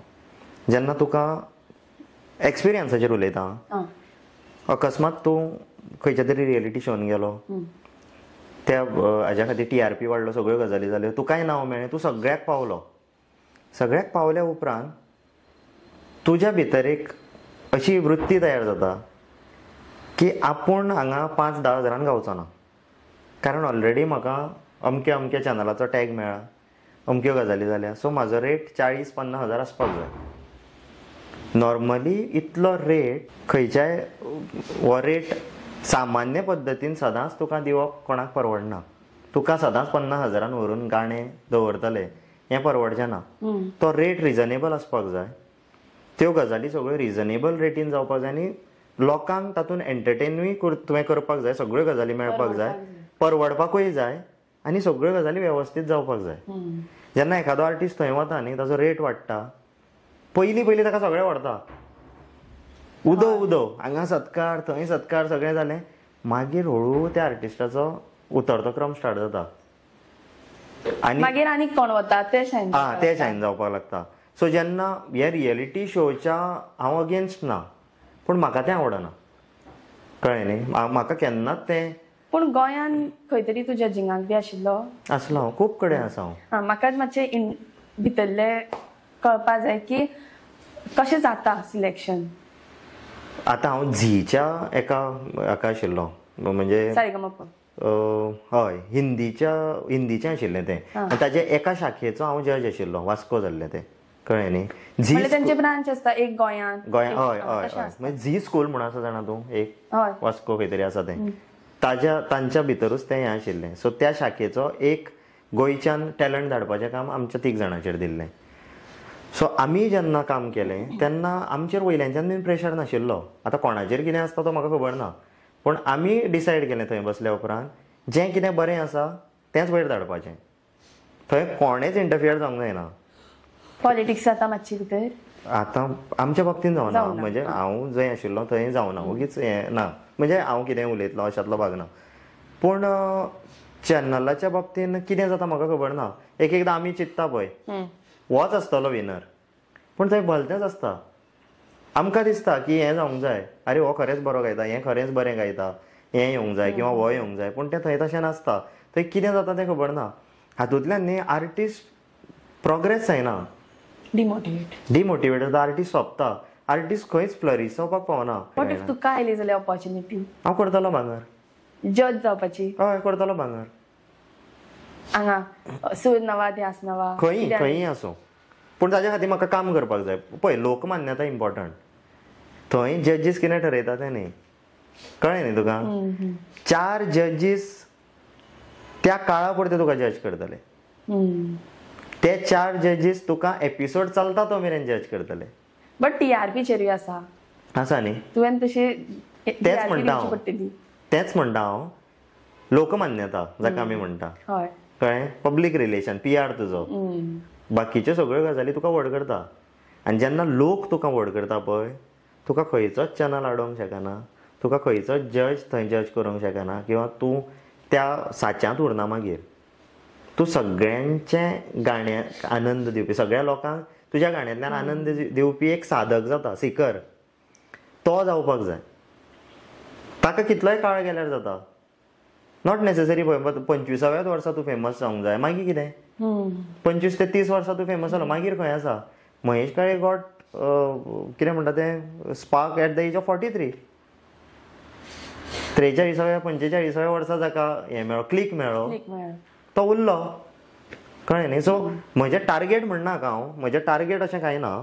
जेन्ना तुका एक्सपिरियन्साचेर उलयता, अकस्मात तूं खंयच्या तरी रियलिटी शोन गेलो, त्या हाज्या खातीर TRP वाडलो, सगळ्यो गजाली जाल्यो, तुकाय नांव मेळ्ळें, तूं सगळ्याक पावलो. सगळ्याक पावल्या उपरांत तुज्या भितर एक अशी वृत्ती तयार जाता की आपूण हांगा 5-10 हजारान गावचो ना. कारण ऑलरेडी म्हाका अमक्या अमक्या चॅनलाचो टॅग मेळ्ळा, अमक्यो गजाली जाल्या, सो म्हाजो रेट 40-50 हजार आसपाक जाय. नॉर्मली इतलो रेट खंयच्याय हो रेट सामान्य पद्दतीन सदांच तुका दिवप कोणाक परवडना. तुका सदांच 50 हजारान व्हरून गाणें दवरतले हें परवडचें ना. तो रेट रिजनेबल आसपाक जाय. त्यो गजाली सगळ्यो रिजनेबल रेटीन जावपाक जाय आनी लोकांक तातूंत एंटरटेनूय तुवें करपाक जाय, सगळ्यो गजाली मेळपाक जाय, परवडपाकूय जाय आनी सगळ्यो गजाली वेवस्थीत जावपाक जाय. जेन्ना एखादो आर्टिस्ट थंय वता न्ही, ताचो रेट वाडटा, पयलीं ताका सगळें व्हरता. उदो हांगा सत्कार, थंय सत्कार, सगळें जालें. मागीर हळू त्या आर्टिस्टाचो उतरतो क्रम स्टार्ट जाता आनी मागीर आनी कोण वता ते शायन जावपाक लागता. सो जेन्ना हे रियलिटी शोच्या हांव अगेन्स्ट ना, पूण म्हाका तें आवडना. कळ्ळें न्ही. म्हाका केन्नाच तें. पूण गोंयान खंय तरी तूं जजिंगाक बी आशिल्लो? आसलो हांव, खूब कडेन आसा हांव. म्हाका मातशें भितरलें कळपा जाय की कशें जाता सिलेक्शन. आतां हांव झीच्या हाका आशिल्लो, म्हणजे हय हिंदीचें आशिल्लें तें. आनी ताजे एका शाखेचो हांव जज आशिल्लो, वास्को जाल्लें तें. कळ्ळें न्ही. झी तेंचे ब्रांच आसता एक गोंयान. हय हय. म्हणजे झी स्कूल म्हणून आसा जाणा तूं, एक वास्को खंय तरी आसा तें. तांच्या भितरूच तें हें आशिल्लें. सो त्या शाखेचो एक गोंयच्यान टॅलंट धाडपाचें काम आमच्या 3 जाणांचेर दिल्लें. सो आमी जेन्ना काम केलें तेन्ना आमचेर वयल्यांच्यान बीन प्रेशर नाशिल्लो. आतां कोणाचेर कितें आसता तो म्हाका खबर ना, पूण आमी डिसायड केलें थंय बसल्या उपरांत जें कितें बरें आसा तेंच वयर धाडपाचें. थंय कोणेच इंटरफियर जावंक जायना. पॉलिटिक्स जाता मातशी भितर? आतां आमच्या बाबतींत जावना. म्हणजे हांव जंय आशिल्लो थंय जावना, उगीच हें ना. म्हणजे हांव कितें उलयतलो अशांतलो भाग ना. पूण चॅनलाच्या बाबतींत कितें जाता म्हाका खबर ना. एकदां आमी चिंतता पळय होच आसतलो विनर, पूण थंय भलतेंच आसता. आमकां दिसता की हें जावंक जाय, अरे हो खरेंच बरो गायता, हें खरेंच बरें गायता, हें येवंक जाय किंवा हो येवंक जाय, पूण तें थंय तशें नासता. थंय कितें जाता तें खबर ना. हातूंतल्यान न्ही आर्टिस्ट प्रोग्रेस जायना, डिमोटिवेट जाता. आर्टिस्ट सोंपता, आर्टिस्ट खंयच फ्लरीश जावपाक पावना. बट इफ तुका आयली जाल्यार ऑपॉर्च्युनिटी? हांव करतलो भांगर. जज जावपाची? हय, करतलो भांगर. हांगा सूर नवा ध्यास नवा खंयी आसूं, पूण ताच्या खातीर म्हाका काम करपाक जाय. पळय लोकमान्यता इम्पॉर्टंट. थंय जजीस कितें ठरयता तें न्ही. कळ्ळें न्ही तुका. 4 जजीस त्या काळा पुरते तुका जज करतले. ते 4 जजीस तुका एपिसोड चलता तो मेरेन जज करतले. बट TRPचेरूय आसा न्ही. तुवें तशी तेच म्हणटा हांव लोकमान्यता जाका आमी म्हणटा. हय कळ्ळें. पब्लीक रिलेशन PR तुजो. बाकीच्यो सगळ्यो गजाली तुका व्हड करता. आनी जेन्ना लोक तुका व्हड करता पळय तुका खंयचोच चॅनल आडोवंक शकना. तुका खंयचोच जज थंय जज करूंक शकना किंवा तूं त्या साच्यात उरना. मागीर तूं सगळ्यांचे गाण्याक आनंद दिवपी, सगळ्या लोकांक तुज्या गाण्यांतल्यान आनंद दिवपी एक साधक जाता, सिकर. तो जावपाक जाय. ताका कितलोय काळ गेल्यार जाता. Not necessary. पळय 25व्या वर्सा तूं फेमस जावंक जाय. मागीर कितें 25 ते 30 वर्सां तूं फेमस जालो. मागीर खंय आसा. महेश काळे गॉट कितें म्हणटा तें spark at the age of 43. 43व्या 45व्या वर्सा जाका हें मेळ्ळो, क्लिक मेळ्ळो, तो उरलो. कळ्ळें न्ही. सो म्हजें टार्गेट म्हणनाका हांव. म्हजें टार्गेट अशें कांय ना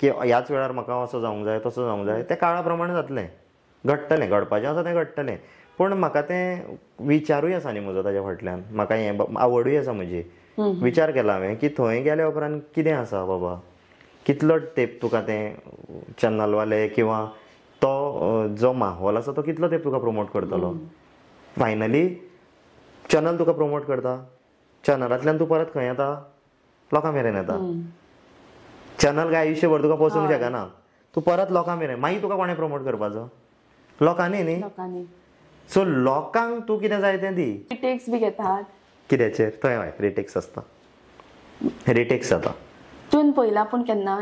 की ह्याच वेळार म्हाका असो जावंक जाय तसो जावंक जाय. तें काळा प्रमाणे जातलें. घडटलें. घडपाचें आसा तें घडटलें. पूण म्हाका तें विचारूय आसा न्ही म्हजो ताच्या फाटल्यान. म्हाका हें आवडूय आसा म्हजी. विचार केला हांवें की थंय गेल्या उपरांत कितें आसा बाबा. कितलो तेंप तुका तें चॅनलवाले किंवा तो जो माहोल आसा तो कितलो तेंप तुका प्रमोट करतलो. फायनली चॅनल तुका प्रमोट करता. चॅनलांतल्यान तूं परत खंय येता. लोकां मेरेन येता. चॅनल काय आयुश्यभर तुका पोसूंक शकना. तूं परत लोकां मेरेन. मागीर तुका कोणें प्रमोट करपाचो. लोकांनी न्ही. सो लोकांक तूं कितें जाय तें दी. रिटेक्स बी घेतात कित्याचेर. थंय हय रिटेक्स आसता. रिटेक्स जाता. तुवें पयला पूण केन्ना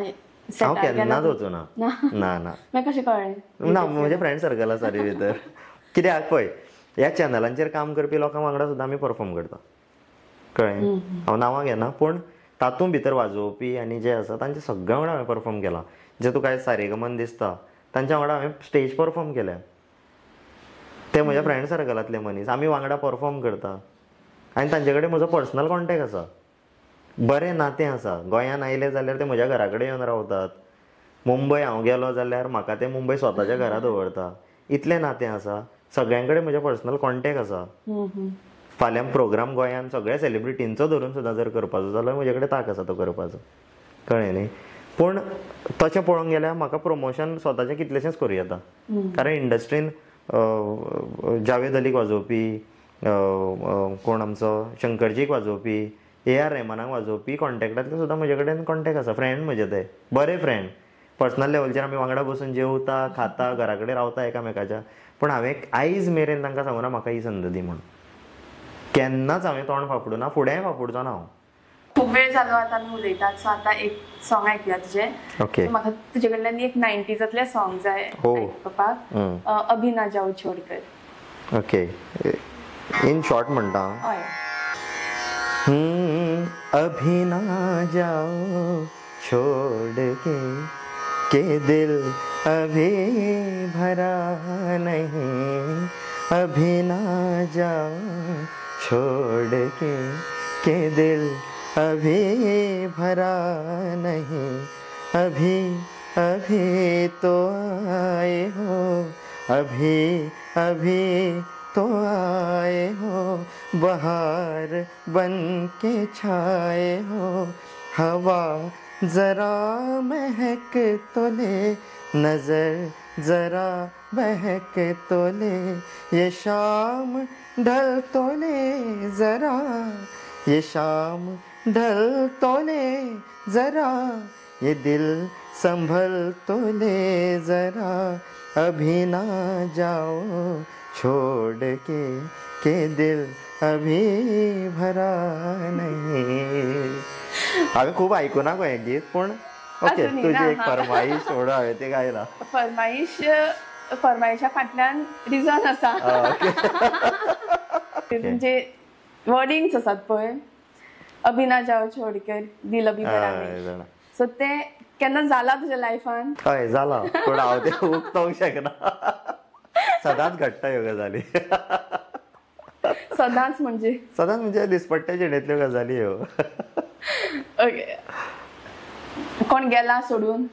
हांव केन्नाच वचूना. ना ना मागीर कशें कळ्ळें. ना म्हजें फ्रेंड सर्कल आसा रे भितर. कित्याक पळय ह्या चॅनलांचेर काम करपी लोकां वांगडा सुद्दां आमी परफॉर्म करता. कळ्ळें. हांव नांवां घेना पूण तातूंत भितर वाजोवपी आनी जे आसा तांचे सगळ्या वांगडा हांवें परफॉर्म केलां. जे तुका सारेगमन दिसता तांच्या वांगडा हांवें स्टेज परफॉर्म केल्या. ते म्हज्या फ्रेंड सर्कलांतले मनीस. आमी वांगडा परफॉर्म करता. आनी तांचे कडेन म्हजो पर्सनल कॉन्टेक्ट आसा. बरें नातें आसा. गोंयांत आयले जाल्यार ते म्हज्या घरा कडेन येवन रावतात. मुंबय हांव गेलो जाल्यार म्हाका ते मुंबय स्वताच्या घरा दवरता. इतलें नातें आसा. सगळ्यां कडेन म्हजे पर्सनल कॉन्टेक्ट आसा. फाल्यां प्रोग्राम गोंयांत सगळ्या सेलिब्रिटींचो धरून सुद्दां जर करपाचो जाल्यार म्हजे कडेन ताक आसा तो करपाचो. कळ्ळें न्ही. पूण तशें पळोवंक गेल्यार म्हाका प्रमोशन स्वताचें कितलेशेंच करूं येता. कारण इंडस्ट्रीन जावेद अलीक वाजोवपी, कोण आमचो शंकरजीक वाजोवपी, AR रेहमानाक वाजोवपी कॉन्टेक्टांतले सुद्दां म्हजे कडेन कॉन्टेक्ट आसा. फ्रेंड म्हजे ते बरे फ्रेंड. पर्सनल लेवलचेर आमी वांगडा बसून जेवता, खाता, घरा कडेन रावता एकामेकाच्या. पूण हांवें आयज मेरेन तांकां सांगूना म्हाका ही संद दी म्हणून. केन्नाच हांवें तोंड फाफडूं ना. फुडेंय फाफुडचो ना हांव. खूब वेळ जालो आतां आमी उलयतात. सो आतां एक सॉंग आयकुया तुजें. ओके. म्हाका तुजे कडल्यान एक 90सांतलें सॉंग जाय आयकुपाक. अभी ना जाओ छोडकर. ओके. इन शॉर्ट म्हणटा. हय. अभी ना जाओ छोड़ के दिल अभी भरा नहीं. अभी ना जाओ छोड़ के दिल अभी भरा नहीं. अभी अभी तो आए हो. अभी अभी तो आए हो. बहार बन के छाए हो. हवा जरा महक तो ले. नजर जरा बहक तो ले. ये शाम ढल तो ले जरा. ये शाम ढल तो ले जरा. ये दिल संभल तो ले जरा. अभी ना जाओ छोड़ के दिल अभी भरा नहीं. हांवें खूब आयकुना गो हें गीत पूण ओके तुजी एक फरमाईश म्हणून हांवें तें गायलां. फरमाईशा फाटल्यान रिजन आसा. म्हणजे वर्डिंग्स आसात पळय. अभी ना जाओ छोडकर दिल अभी भरा नहीं. सो ते केन्ना जाला तुज्या लायफान. हय जाला पूण हांव तें उक्तोंक शकना. सदांच घडटा ह्यो गजाली. सदांच म्हणजे दिसपट्ट्या जिणेंतल्यो गजाली ह्यो. ओके. कोण गेला सोडून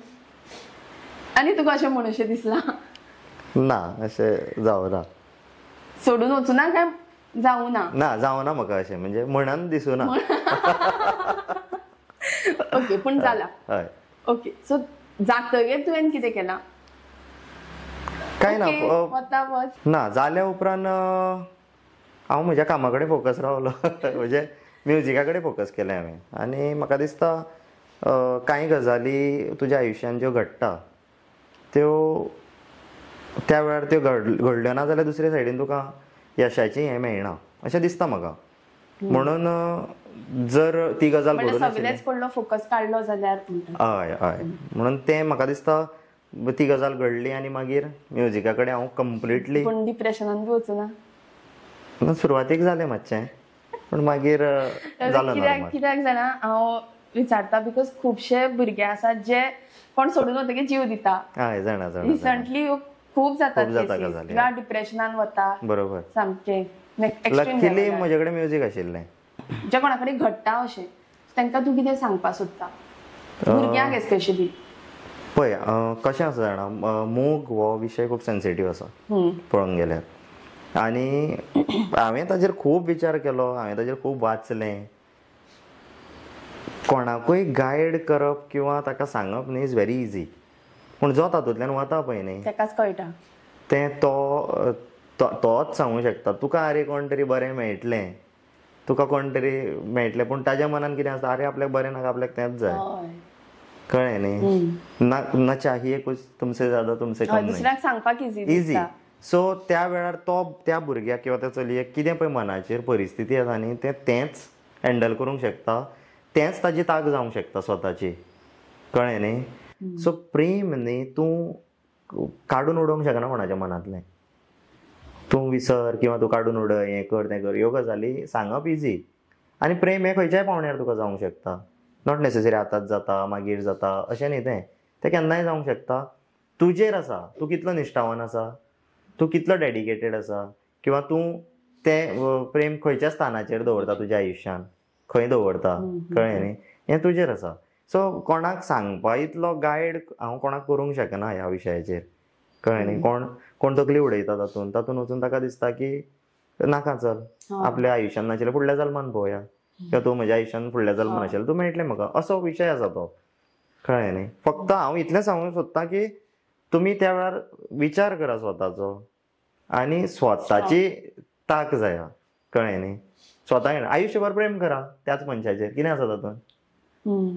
आनी तुका अशें म्हणूशें दिसला ना अशें जावना. सोडून वचूं ना काय जावं ना? ना जावना म्हाका अशें म्हणजे म्हणन दिसूना. ओके पूण जाला. हय ओके सो जातकीर तुवें कितें केलां? काय ना वता वच ना जाल्या उपरांत हांव म्हज्या कामा कडेन फोकस रावलो. म्हणजे म्युजिका कडेन फोकस केलें हांवें. आनी म्हाका दिसता कांय गजाली तुज्या आयुश्यान ज्यो घडटा त्यो त्या वेळार त्यो घडल्यो ना जाल्यार दुसरे सायडीन तुका यशाची हें मेळना अशें दिसता म्हाका. म्हणून जर ती गजाल घडून सगळेच पडलो फोकस काडलो जाल्यार हय हय म्हणून तें म्हाका दिसता ती गजाल घडली आनी मागीर म्युजिका कडेन हांव कंप्लिटली. पूण डिप्रेशनान बी वचूं ना? सुरवातीक जालें मातशें पण मागीर जालो नॉर्मल. कित्याक जाणा हांव विचारता बिकॉज खुबशे भुरगे आसात जे कोण सोडून वतकीर जीव दिता. हय जाणा जाणा रिसंटली खूब जाता गजाली. किंवा डिप्रेशनान वता बरोबर. सामकें लकीली म्हजे कडेन म्युजीक आशिल्लें. जे कोणा कडेन घडटा अशें तांकां तूं कितें सांगपाक सोदता भुरग्यांक एस्पेशली? पळय कशें आसा जाणा मोग हो विशय खूब सेन्सिटीव आसा पळोवंक गेल्यार. आनी हांवें ताजेर खूब विचार केलो, हांवें ताजेर खूब वाचलें. कोणाकूय गायड करप किंवा ताका सांगप न्ही इज व्हेरी इजी. पूण जो तातूंतल्यान वता पळय न्ही ताकाच कळटा तें तोच सांगूंक शकता. तुका आरे कोण तरी बरें मेळटलें, तुका कोण तरी मेळटलें पूण ताज्या मनान कितें आसता आरे आपल्याक बरें नाका, आपल्याक तेंच जाय. कळ्ळें न्ही? ना चाहिए कुछ तुमसे ज्यादा तुमसे कम नाही. दुसऱ्याक सांगपाक इजी. सो त्या वेळार तो त्या भुरग्याक किंवा त्या चलयेक कितें पळय मनाचेर परिस्थिती आसा न्ही तेंच हँडल करूंक शकता, तेंच ताजी ताक जावंक शकता स्वताची. कळ्ळें न्ही? सो प्रेम न्ही तूं काडून उडोवंक शकना कोणाच्या मनांतलें. तूं विसर किंवा तूं काडून उडय, हें कर तें कर, ह्यो गजाली सांगप इजी. आनी प्रेम हें खंयच्याय पावण्यार तुका जावंक शकता. नॉट नेसेसरी आतांच जाता मागीर जाता अशें न्ही तें केन्नाय जावंक शकता. तुजेर आसा तूं कितलो निश्ठावान आसा, तूं कितलो डेडिकेटेड आसा किंवा तूं तें प्रेम खंयच्या स्थानाचेर दवरता तुज्या आयुश्यान, खंय दवरता. कळ्ळें न्ही? हें तुजेर आसा. सो कोणाक सांगपा इतलो गायड हांव कोणाक करूंक शकना ह्या विशयाचेर. कळ्ळें न्ही? कोण तकली उडयता तातूंत वचून ताका दिसता की नाका चल आपल्या आयुश्यान नाशिल्लें फुडल्या जल्मान पळोवया किंवा तूं म्हज्या आयुश्यान फुडल्या जल्मान आशिल्लें तूं मेळटलें म्हाका, असो विशय आसा तो. कळ्ळें न्ही? फक्त हांव इतलें सांगूंक सोदतां की तुमी त्या वेळार विचार करा स्वताचो आनी स्वताची ताक जाया. कळ्ळें न्ही? स्वता आयुश्यभर प्रेम करा त्याच मनशाचेर. कितें आसा तातूंत?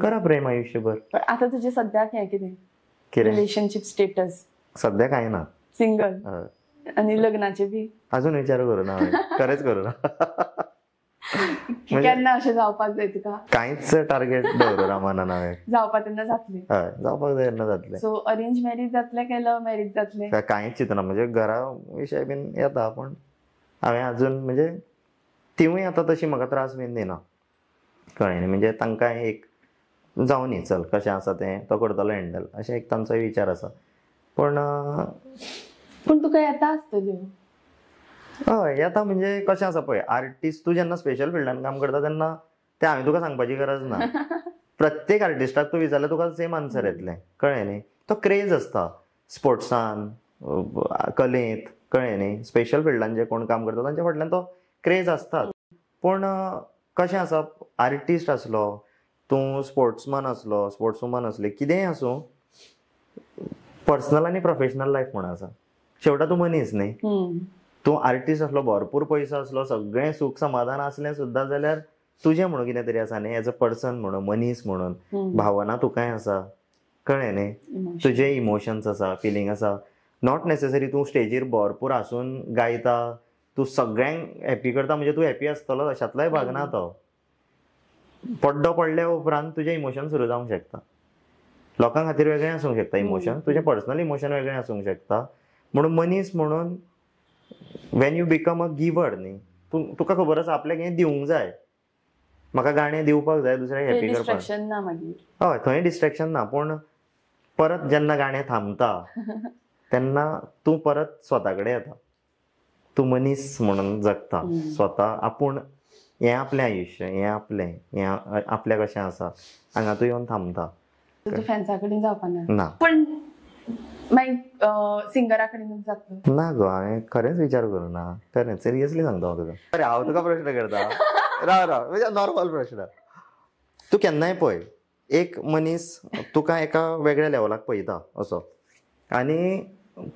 करा प्रेम आयुश्यभर. आतां तुजें सद्याक हें कितें रिलेशनशीप स्टेटस? सद्या कांय ना. सिंगल? आनी लग्नाचे बी अजून विचार करूना हांवें. खरेंच करूना. केन्ना अशें जावपाक जाय तुका? कांयच टार्गेट दवरूना मनान हांवें. जावपा तेन्ना जातलें. हय जावपाक जाय तेन्ना जातलें. सो अरेंज मॅरेज जातलें काय लव्ह मॅरेज जातलें? कांयच चिंतना. म्हणजे घरा विशय बीन येता पूण हांवें अजून म्हणजे तिवूय आतां तशी म्हाका त्रास बीन दिना. कळ्ळें न्ही? म्हणजे तांकां एक जावं न्ही चल कशें आसा तें तो करतलो हँडल अशें एक तांचोय विचार आसा. पूण तुका येता आसतल्यो? हय येता. म्हणजे कशें आसा पळय आर्टिस्ट तूं जेन्ना स्पेशल फिल्डान काम करता तेन्ना तें हांवें तुका सांगपाची गरज ना. प्रत्येक आर्टिस्टाक तूं विचारल्यार तुका सेम आन्सर येतलें. कळ्ळें न्ही? तो क्रेज आसता स्पोर्ट्सान, कलेंत. कळ्ळें न्ही? स्पेशल फिल्डान जे कोण काम करता तांच्या फाटल्यान तो क्रेज आसताच. पूण कशें आसा आर्टिस्ट आसलो तूं स्पोर्ट्समॅन आसलो स्पोर्ट्सवुमन आसली कितेंय आसूं पर्सनल आनी प्रोफेशनल लायफ म्हण आसा. शेवटा तूं मनीस न्ही. तूं आर्टिस्ट आसलो भरपूर पयसो आसलो सगळें सूख समाधान आसलें सुद्दां जाल्यार तुजें म्हणून कितें तरी आसा न्ही एज अ पर्सन म्हणून मनीस म्हणून भावना तुकाय आसा. कळ्ळें न्ही? तुजे इमोशन्स आसा फिलींग आसा. नॉट नेसेसरी तूं स्टेजीर भरपूर आसून गायता तूं सगळ्यांक हॅप्पी करता म्हणजे तूं हॅप्पी आसतलो अशातलोय भाग ना तो. पड्डो पडल्या उपरांत तुजें इमोशन सुरू जावंक शकता. लोकां खातीर वेगळें आसूंक शकता इमोशन, तुजें पर्सनल इमोशन वेगळें आसूंक शकता. म्हणून मनीस म्हणून Wien you become a giver न्ही तुका खबर आसा आपल्याक हें दिवंक जाय. म्हाका गाणें दिवपाक जाय दुसऱ्याक हॅप्पी करपाक. डिस्ट्रॅक्शन ना मागीर. हय थंय डिस्ट्रॅक्शन ना. पूण परत जेन्ना गाणें थांबता तेन्ना तूं परत स्वता कडेन येता. तूं मनीस म्हणून जगता स्वता आपूण. हें आपलें आयुश्य, हें आपलें, हें आपल्या कशें आसा हांगा तूं येवन थांबता. तुझ्या फॅन्सा कडेन जावपाना ना पण मागीर सिंगरा कडेनूच जातलो ना गो हांवें खरेंच विचार करूना खरेंच सिरियसली सांगता हांव तुका अरे हांव तुका प्रश्न करता राव म्हणजे नॉर्मल प्रश्न तूं केन्नाय पळय एक मनीस तुका एका वेगळ्या लेवलाक पळयता असो आनी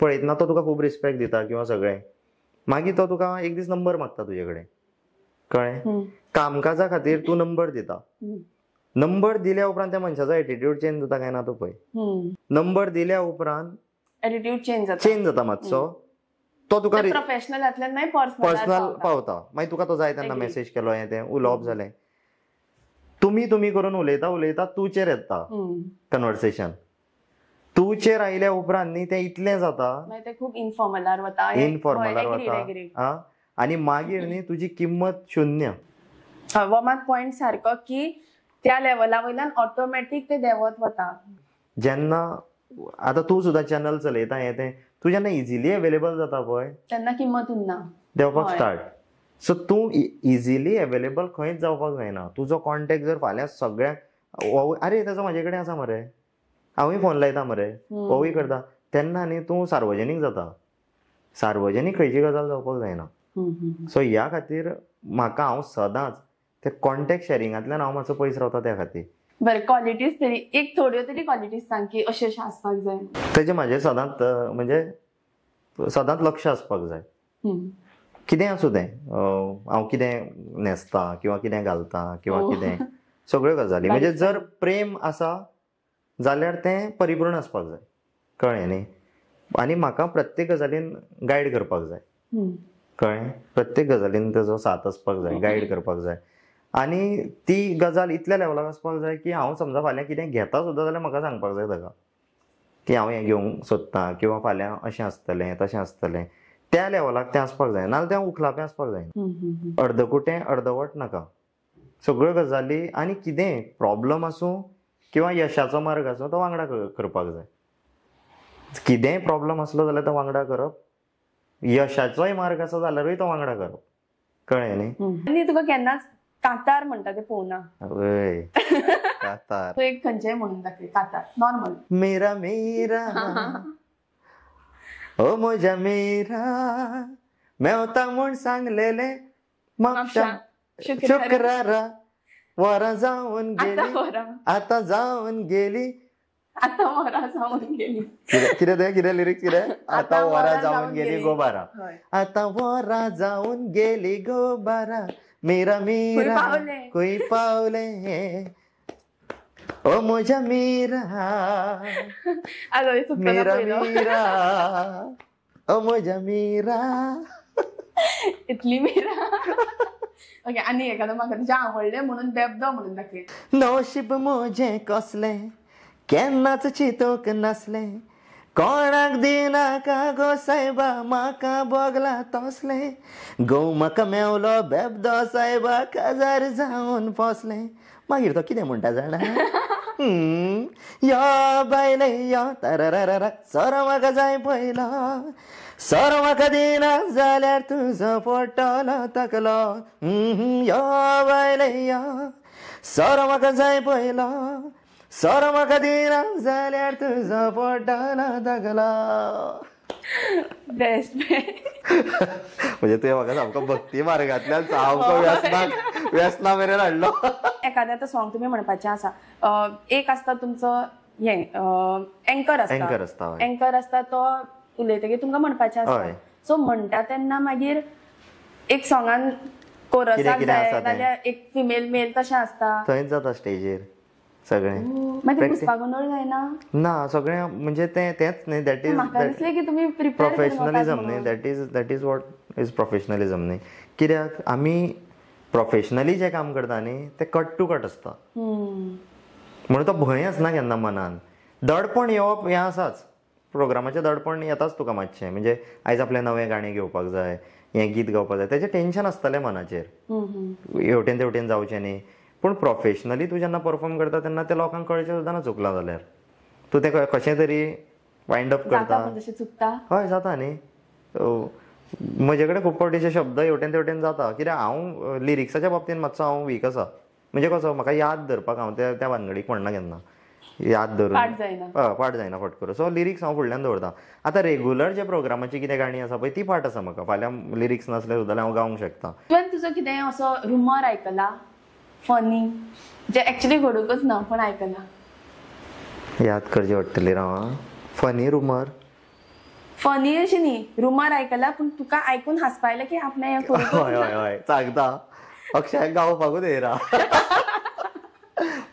पळयतना तो तुका खूब रिस्पेक्ट दिता किंवा सगळें मागीर तो तुका एक दीस नंबर मागता तुजे कडेन कळ्ळें कामकाजा खातीर तूं नंबर दिता नंबर दिल्या उपरांत त्या मनशाचो एटिट्यूड चेंज जाता काय ना तो पळय नंबर दिल्या उपरांत एटिट्यूड चेंज जाता मातसो तो तुका प्रोफेशनलांतल्यान मागीर पर्सनल पावता मागीर तुका तो जाय तेन्ना मेसेज केलो हें तें उलोवप जालें तुमी करून उलयता तुचेर येता कन्वर्सेशन तुचेर आयल्या उपरांत न्ही तें इतलें जाता मागीर तें खूब इनफॉर्मलार वता इनफॉर्मलार वता आनी मागीर न्ही तुजी किंमत शुन्य हो मात पॉयंट सारको की त्या लेवला वयल्यान ऑटोमॅटीक ते देंवत वता जेन्ना आतां तूं सुद्दां चॅनल चलयता हें तें तूं जेन्ना इजिली अवेलेबल जाता पळय तेन्ना किंमत उरना देंवपाक स्टार्ट सो तूं इजिली अवेलेबल खंयच जावपाक जायना तुजो कॉन्टेक्ट जर फाल्यां सगळ्यांक अरे तेजो म्हाजे कडेन आसा मरे हांवूय फोन लायता मरे होवूय करता तेन्ना न्ही तूं सार्वजनीक जाता सार्वजनीक खंयची गजाल जावपाक जायना सो ह्या खातीर म्हाका हांव सदांच ते कॉन्टेक्ट शेअरिंगांतल्यान हांव मातसो पयस रावता त्या खातीर बरें क्वॉलिटीज तरी एक थोड्यो तरी क्वॉलिटीज सांग की अशें अशें आसपाक जाय तेजें म्हाजें सदांच म्हणजे सदांच लक्ष आसपाक जाय कितें आसूं तें हांव कितें न्हेसता किंवा कितें घालता किंवा कितें सगळ्यो गजाली म्हणजे जर प्रेम आसा जाल्यार तें परिपूर्ण आसपाक जाय कळ्ळें न्ही आनी म्हाका प्रत्येक गजालीन गायड करपाक जाय कळ्ळें प्रत्येक गजालीन तेजो साथ आसपाक जाय गायड करपाक जाय आनी ती गजाल इतल्या लेवलाक आसपाक जाय की हांव समजा फाल्यां कितें घेता सुद्दां जाल्यार म्हाका सांगपाक जाय ताका की हांव हें घेवंक सोदतां किंवा फाल्यां अशें आसतलें तशें आसतलें त्या लेवलाक तें आसपाक जाय नाजाल्यार तें उखलापें आसपाक जायना अर्दकुटें अर्दवट नाका सगळ्यो गजाली आनी कितें प्रॉब्लम आसूं किंवा यशाचो मार्ग आसूं तो वांगडा करपाक जाय कितेंय प्रॉब्लम आसलो जाल्यार तो वांगडा करप यशाचोय मार्ग आसा जाल्यारूय तो वांगडा करप कळ्ळें न्ही आनी तुका केन्नाच कातार म्हणटा ते पळोवना हय कातार तूं एक खंयचेय म्हणून दाखय कातार नॉर्मल मेरा मेरा ओ म्हज्या मेरा मेवता म्हूण सांगलेलें म्हापशा शुक्रारा वरां जावन गेली आतां जावन गेली आतां वरां जावन गेली कितें लिरिक्स कितें आतां वरां जावन गेली गोबारा आतां वरां जावन गेली गोबारा मेरा मेरा खंय पावले ओ म्हज्या मेरा मेरा मेरा ओ म्हज्या मेरा इतली मेरा ओके आनी एखादो म्हाका तुजें आवडलें म्हणून बेबदो म्हणून दाखय नशीब म्हजें कसलें केन्नाच चिंतूंक नासलें कोणाक दिनाका गो सायबा म्हाका बोगला तसलें गो म्हाका मेवलो बेबदो सायबा काजार जावन पोसलें मागीर तो कितें म्हणटा जाणा यो बायले यो तरररर सोरो म्हाका जाय पयलो सोरो म्हाका दिना जाल्यार तुजो पडटलो तकलो यो बायले यो सोरो म्हाका जाय पयलो सोरो म्हाका दिना जाल्यार तुजो पडटलो तकलो बेस्ट म्हणजे तुवें म्हाका सामको भक्ती मार्गांतल्यान सामको व्यसना मेरेन हाडलो एखादें आतां सॉंग तुमी म्हणपाचें आसा एक आसता तुमचो हें एंकर आसता तो उलयतकीर तुमकां म्हणपाचें आसता सो म्हणटा तेन्ना मागीर एक सॉंगान कोरसाक जाय नाल्यार एक फिमेल मेल तशें आसता थंयच जाता स्टेजीर सगळें मागीर पुसपा गोंदळ जायना ना सगळें म्हणजे तेंच न्ही दॅट इज म्हाका दिसलें की तुमी प्रिपेर प्रोफेशनलिझम न्ही that is what is professionalism न्ही कित्याक आमी प्रोफेशनली जें काम करता न्ही तें कट टू कट आसता म्हणून तो भंय आसना केन्ना मनान दडपण येवप हें आसाच प्रोग्रामाचें दडपण येताच तुका मातशें म्हणजे आयज आपलें नवें गाणें घेवपाक जाय हें गीत गावपाक जाय तेजें टेन्शन आसतलें मनाचेर हेवटेन तेवटेन जावचें न्ही पूण प्रोफेशनली तूं जेन्ना परफॉर्म करता तेन्ना ते लोकांक कळचें सुद्दां ना चुकलां जाल्यार तूं तें कशें तरी वायंड अप करता हय जाता न्ही म्हजे कडेन खूब फावटीचे शब्द हेवटेन तेवटेन जाता कित्याक हांव लिरिक्साच्या बाबतींत मातसो हांव वीक आसा म्हणजे कसो म्हाका याद धरपाक हांव त्या भानगडीक म्हणना केन्ना याद धरून पाठ जायना. पाठ जायना फट करून. सो लिरिक्स हांव फुडल्यान दवरता. आतां रेग्युलर जे प्रोग्रामाची कितें गाणी आसा पळय ती पाठ आसा म्हाका. फाल्यां लिरिक्स नासले सुद्दां हांव गावंक शकता. तुवें तुजो कितें असो रुमर आयकला फनी जे एक्चुअली घडूंकच ना पण आयकला? याद करची पडटली राव. फनी रुमर फनी अशी न्ही, रुमर आयकला पण तुका आयकून हांसपा आयलें की आपणें हें करूंकच हय हय हय सांगता. अक्षय गावपाकूच येयरा.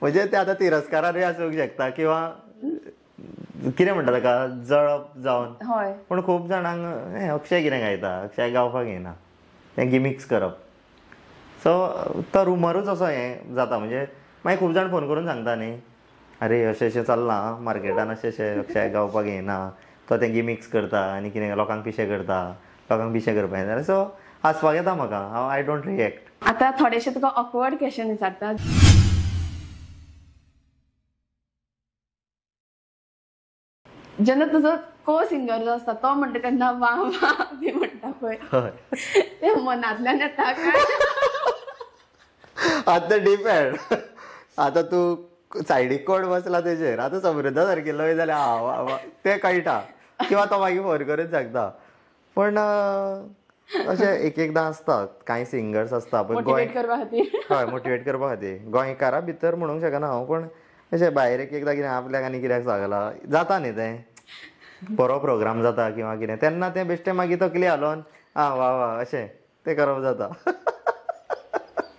म्हणजे ते आतां तिरस्कारानूय आसूंक शकता किंवा कितें म्हणटा ताका जळप जावन. हय. पूण खूब जाणांक अक्षय कितें गायता, अक्षय गावपाक येना, तें गिमिक्स करप. सो तो रुमरूच असो हें जाता. म्हणजे मागीर खूब जाण फोन करून सांगता न्ही, अरे अशें अशें चल्लां मार्केटान, अशें अशें अक्षय गावपाक येना, तो तें गिमिक्स करता आनी कितें लोकांक पिशे करता, लोकांक पिशे करपाक येना. सो हांसपाक येता म्हाका. हांव आय डोंट रिएक्ट. आतां थोडेशे तुका ऑकवर्ड क्वेश्चन विचारतात. जेन्ना तुजो को सिंगर जो आसता तो म्हणटा तेन्ना वा वा बी म्हणटा पळय, ते मनांतल्यान येता काय? आतां डिपेंड. आतां तूं सायडीक कोण बसला तेजेर. आतां समृद्धा सारकिल्लो जाल्यार तें कळटा किंवा तो मागीर फोन करून सांगता. पण अशें एक एकदां आसता कांय सिंगर्स आसता पळय मोटिवेट करपा खातीर. हय मोटिवेट करपा खातीर. गोंयकारा भितर म्हणूंक शकना हांव, पण अशें भायर एक एकदां कितें आपल्याक आनी कित्याक सांगलां जाता न्ही तें. बरो प्रोग्राम जाता किंवा कितें तेन्ना तें बेश्टें मागीर तकली हालोवन आं वा वा अशें तें करप जाता.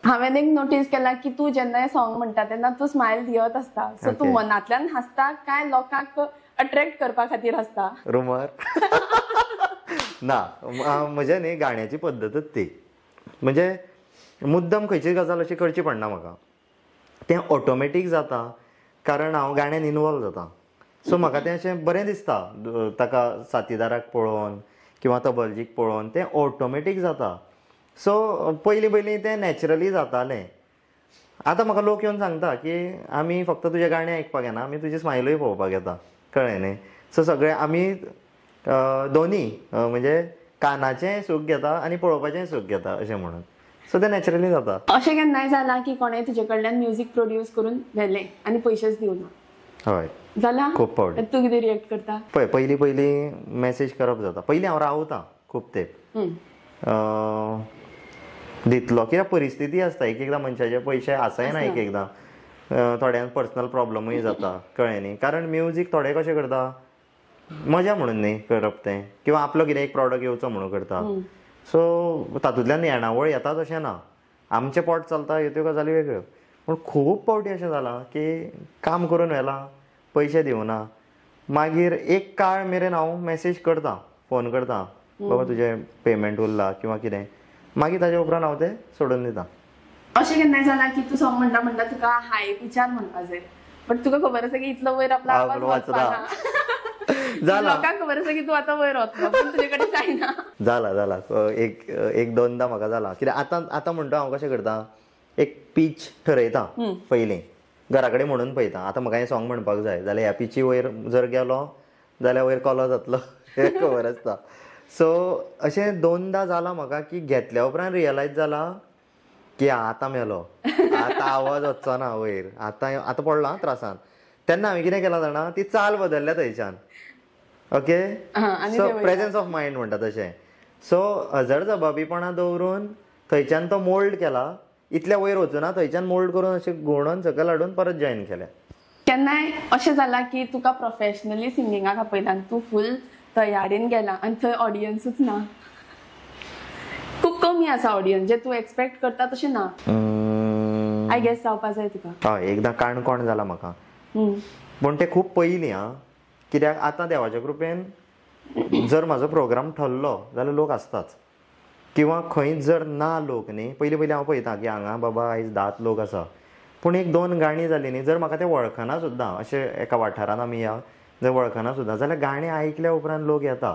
हांवें एक नोटीस केला की तूं जेन्ना हें सॉंग म्हणटा तेन्ना तूं स्मायल दियत आसता. सो तूं मनांतल्यान हांसता काय लोकांक अट्रॅक्ट करपा खातीर हांसता? रुमर ना, म्हज्या न्ही गाण्याची पद्दतच ती. म्हणजे मुद्दम खंयची गजाल अशी करची पडना म्हाका. तें ऑटोमॅटीक जाता कारण हांव गाण्यान इनवॉल्व जाता. सो म्हाका तें अशें बरें दिसता ताका साथीदाराक पळोवन किंवा तबलजीक पळोवन तें ऑटोमॅटीक जाता. सो पयलीं तें नॅचरली जातालें. आतां म्हाका लोक येवन सांगता की आमी फक्त तुजें गाणें आयकपाक येना, आमी तुजी स्मायलूय पळोवपाक येता. कळ्ळें न्ही. सो सगळें आमी दोनी म्हणजे कानाचें सूख घेता आनी पळोवपाचेंय सूख घेता अशें म्हणून. सो तें नॅचरली जाता. अशें केन्नाय जालां की कोणें तुजे कडल्यान म्युजीक प्रोड्यूस करून व्हेलें आनी पयशेच दिवना? हय जालां. खूब फावटी. तूं कितें रिएक्ट करता? पळय पयलीं मॅसेज करप जाता. पयलीं हांव रावतां खूब तेंप दितलो कित्याक परिस्थिती आसता. एक एकदां मनशाचे पयशे आसयना. एक एकदां थोड्यांक पर्सनल प्रॉब्लमूय जाता. कळ्ळें न्ही. कारण म्युजीक थोडे कशें करता मजा म्हणून न्ही करप तें, किंवा आपलो कितें एक प्रॉडक्ट येवचो म्हणून करता. सो तातूंतल्यान येणावळ येतात अशें ना. आमचें पोट चलता ह्यो त्यो गजाली वेगळ्यो. पूण खूब फावटी अशें जालां की काम करून व्हेलां, पयशे दिवना, मागीर एक काळ मेरेन हांव मॅसेज करतां, फोन करतां, बाबा तुजें पेमेंट उरला किंवा कितें, मागीर ताजे उपरांत हांव तें सोडून दितां. अशें केन्नाय जालां की तूं सॉंग म्हणटा तुका हाय पिचार म्हणपा जाय, बट तुका खबर आसा की इतलो वयर आपलो आवाज वचपाना. जाला लोकांक खबर आसा की तूं आतां वयर वतलो पूण तुजे कडेन जायना. जाला एक दोनदा म्हाका जाला. कित्याक आतां म्हणटा हांव कशें करतां, एक पीच ठरयतां पयलीं, घरा कडेन म्हणून पळयतां. आतां म्हाका हें सॉंग म्हणपाक जाय जाल्यार ह्या पिची वयर जर गेलो जाल्यार वयर कॉलो जातलो हें खबर आसता. सो अशें दोनदा जालां म्हाका की घेतल्या उपरांत रियलायज जालां की आतां मेलो, आतां आवाज वचचो ना वयर, आतां पडलां त्रासान. तेन्ना हांवें कितें केलां जाणा, ती चाल बदल्ल्या थंयच्यान. Okay. So presence of mind म्हणटा तशें. सो हजर जबाबीपणां दवरून थंयच्यान तो मोल्ड केला. इतल्या वयर वचूं ना, थंयच्यान मोल्ड करून अशें घुंवडोवन सकयल हाडून परत जॉयन केलें. केन्नाय अशें जालां की तुका प्रोफेशनली सिंगिंगाक आपयता, तूं फूल तयारेन गेला आनी थंय ऑडियन्सूच ना, खूब कमी आसा ऑडियन्स, जे तूं एक्सपेक्ट करता तशें ना. आय गेस जावपा जाय तुका. हय एकदां काणकोण जाला म्हाका, पूण तें खूब पयलीं आं. कित्याक आतां देवाच्या कृपेन जर म्हाजो प्रोग्राम ठरलो जाल्यार लोक आसताच, किंवा खंय जर ना लोक न्ही, पयलीं हांव पळयतां की हांगा बाबा आयज 10 लोक आसा, पूण एक 2 गाणीं जालीं न्ही, जर म्हाका तें वळखना सुद्दां, अशें एका वाठारान आमी या जर वळखना सुद्दां, जाल्यार गाणें आयकल्या उपरांत लोक येता,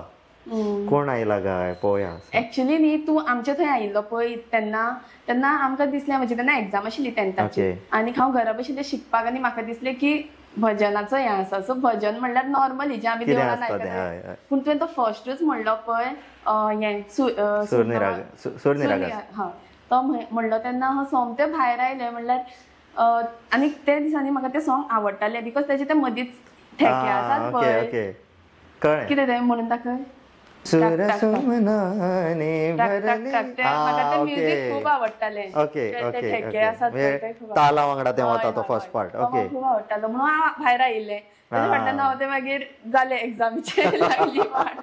कोण आयला काय पळोवया. एक्चुअली न्ही, तूं आमचे थंय आयिल्लो पळय तेन्ना आमकां दिसलें, म्हजी तेन्ना एग्जाम आशिल्ली 10थाची, आनी हांव घरा बशिल्लें शिकपाक, आनी म्हाका दिसलें की भजनाचो हें आसा. सो भजन म्हणल्यार नॉर्मली जें आमी देवळान आयकता, पूण तुवें तो फर्स्टूच म्हणलो पळय हें सूर निराग, तो म्हणलो तेन्ना हांव सोमतें भायर आयलें. म्हणल्यार आनी त्या दिसांनी म्हाका तें सॉंग आवडटालें बिकॉज तेजे ते मदींच ठेके आसात ओके पळय. ओके कळ्ळें. कितें तें म्हणून दाखय. सुरसुमनाने भरली. म्हाका तें म्युझिक खूप आवडटालें. ओके ते ओके ठेके आसात पळय ते खूब ताला वांगडा ते वता तो फर्स्ट पार्ट. ओके खूब आवडटालो म्हणून हांव भायर आयिल्लें. तेच्या फाटल्यान हांव ते मागीर जालें एक्झामीचे लागली वाट.